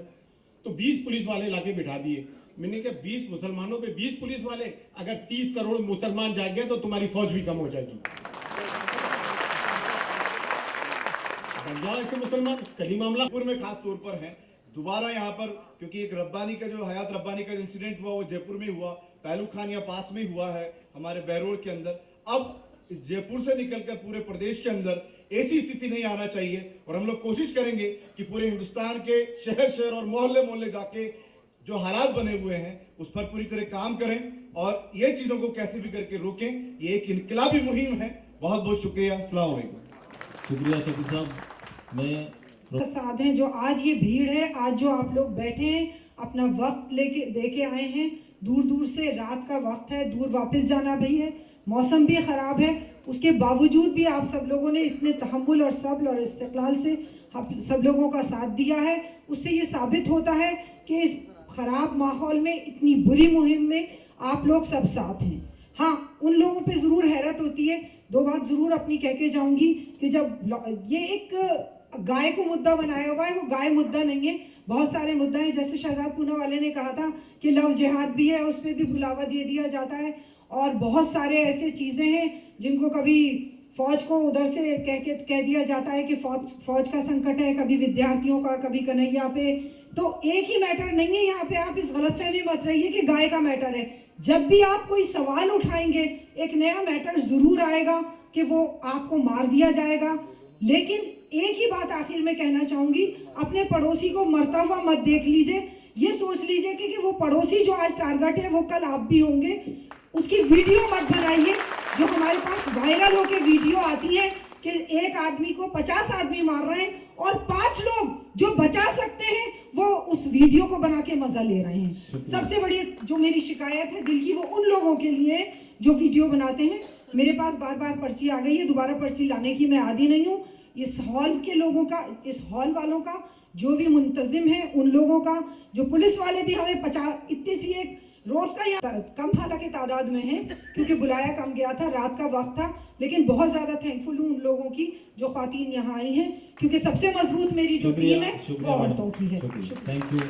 S14: तो 20 पुलिस वाले लाके बिठा दिए। मैंने कहा 20 मुसलमानों पे 20 पुलिस वाले, अगर 30 करोड़ मुसलमान जाग गए तो तुम्हारी फौज भी कम हो जाएगी। ऐसे मुसलमान कली मामला
S15: में खास तौर पर है। दोबारा यहाँ पर, क्योंकि एक रब्बानी का जो हयात रब्बानी का इंसिडेंट हुआ वो जयपुर में हुआ, पहलू खान या पास में हुआ है हमारे बहरोड के अंदर। अब जयपुर से निकलकर पूरे प्रदेश के अंदर ऐसी स्थिति नहीं आना चाहिए, और हम लोग कोशिश करेंगे कि पूरे हिंदुस्तान के शहर शहर और मोहल्ले मोहल्ले जाके जो हालात बने हुए हैं उस पर पूरी तरह काम करें और ये चीजों को कैसे भी करके रोकें। ये एक इनकलाबी मुहिम है। बहुत बहुत शुक्रिया। अस्सलाम वालेकुम।
S1: शुक्रिया शफी साहब। मैं
S16: साथ हैं जो आज ये भीड़ है, आज जो आप लोग बैठे हैं, अपना वक्त लेके दे के आए हैं, दूर दूर से, रात का वक्त है, दूर वापस जाना भी है, मौसम भी ख़राब है, उसके बावजूद भी आप सब लोगों ने इतने तहम्मुल और सब्र और इस्तिक़लाल से सब लोगों का साथ दिया है। उससे ये साबित होता है कि इस ख़राब माहौल में, इतनी बुरी मुहिम में आप लोग सब साथ हैं। हाँ, उन लोगों पे ज़रूर हैरत होती है, दो बात ज़रूर अपनी कह के जाऊँगी कि जब ये एक गाय को मुद्दा बनाया हुआ है, वो गाय मुद्दा नहीं है, बहुत सारे मुद्दा हैं। जैसे शहजाद पूना वाले ने कहा था कि लव जिहाद भी है, उस पर भी बुलावा दे दिया जाता है, और बहुत सारे ऐसे चीज़ें हैं जिनको कभी फौज को उधर से कह दिया जाता है कि फौज का संकट है, कभी विद्यार्थियों का, कभी कन्हैया पे। तो एक ही मैटर नहीं है यहाँ पे, आप इस गलतफहमी मत रहिए कि गाय का मैटर है। जब भी आप कोई सवाल उठाएंगे, एक नया मैटर ज़रूर आएगा कि वो आपको मार दिया जाएगा। लेकिन एक ही बात आखिर में कहना चाहूँगी, अपने पड़ोसी को मरता हुआ मत देख लीजिए, ये सोच लीजिए कि वो पड़ोसी जो आज टारगेट है वो कल आप भी होंगे। उसकी वीडियो मत बनाइए। जो हमारे पास वायरल होकर वीडियो आती है कि एक आदमी को 50 आदमी मार रहे हैं और 5 लोग जो बचा सकते हैं वो उस वीडियो को बना के मजा ले रहे हैं। सबसे बड़ी जो मेरी शिकायत है दिल की, वो उन लोगों के लिए जो वीडियो बनाते हैं। मेरे पास बार बार पर्ची आ गई है, दोबारा पर्ची लाने की मैं आदी नहीं हूँ। इस हॉल के लोगों का, इस हॉल वालों का, जो भी मुंतजिम है उन लोगों का, जो पुलिस वाले भी हमें 50 इतनी सी एक रोज का या कम हालांकि तादाद में है क्योंकि बुलाया कम गया था, रात का वक्त था, लेकिन बहुत ज़्यादा थैंकफुल हूँ उन लोगों की जो ख्वातीन यहाँ आई हैं, क्योंकि सबसे मजबूत मेरी जो टीम है वो औरतों की है।
S1: Thank you.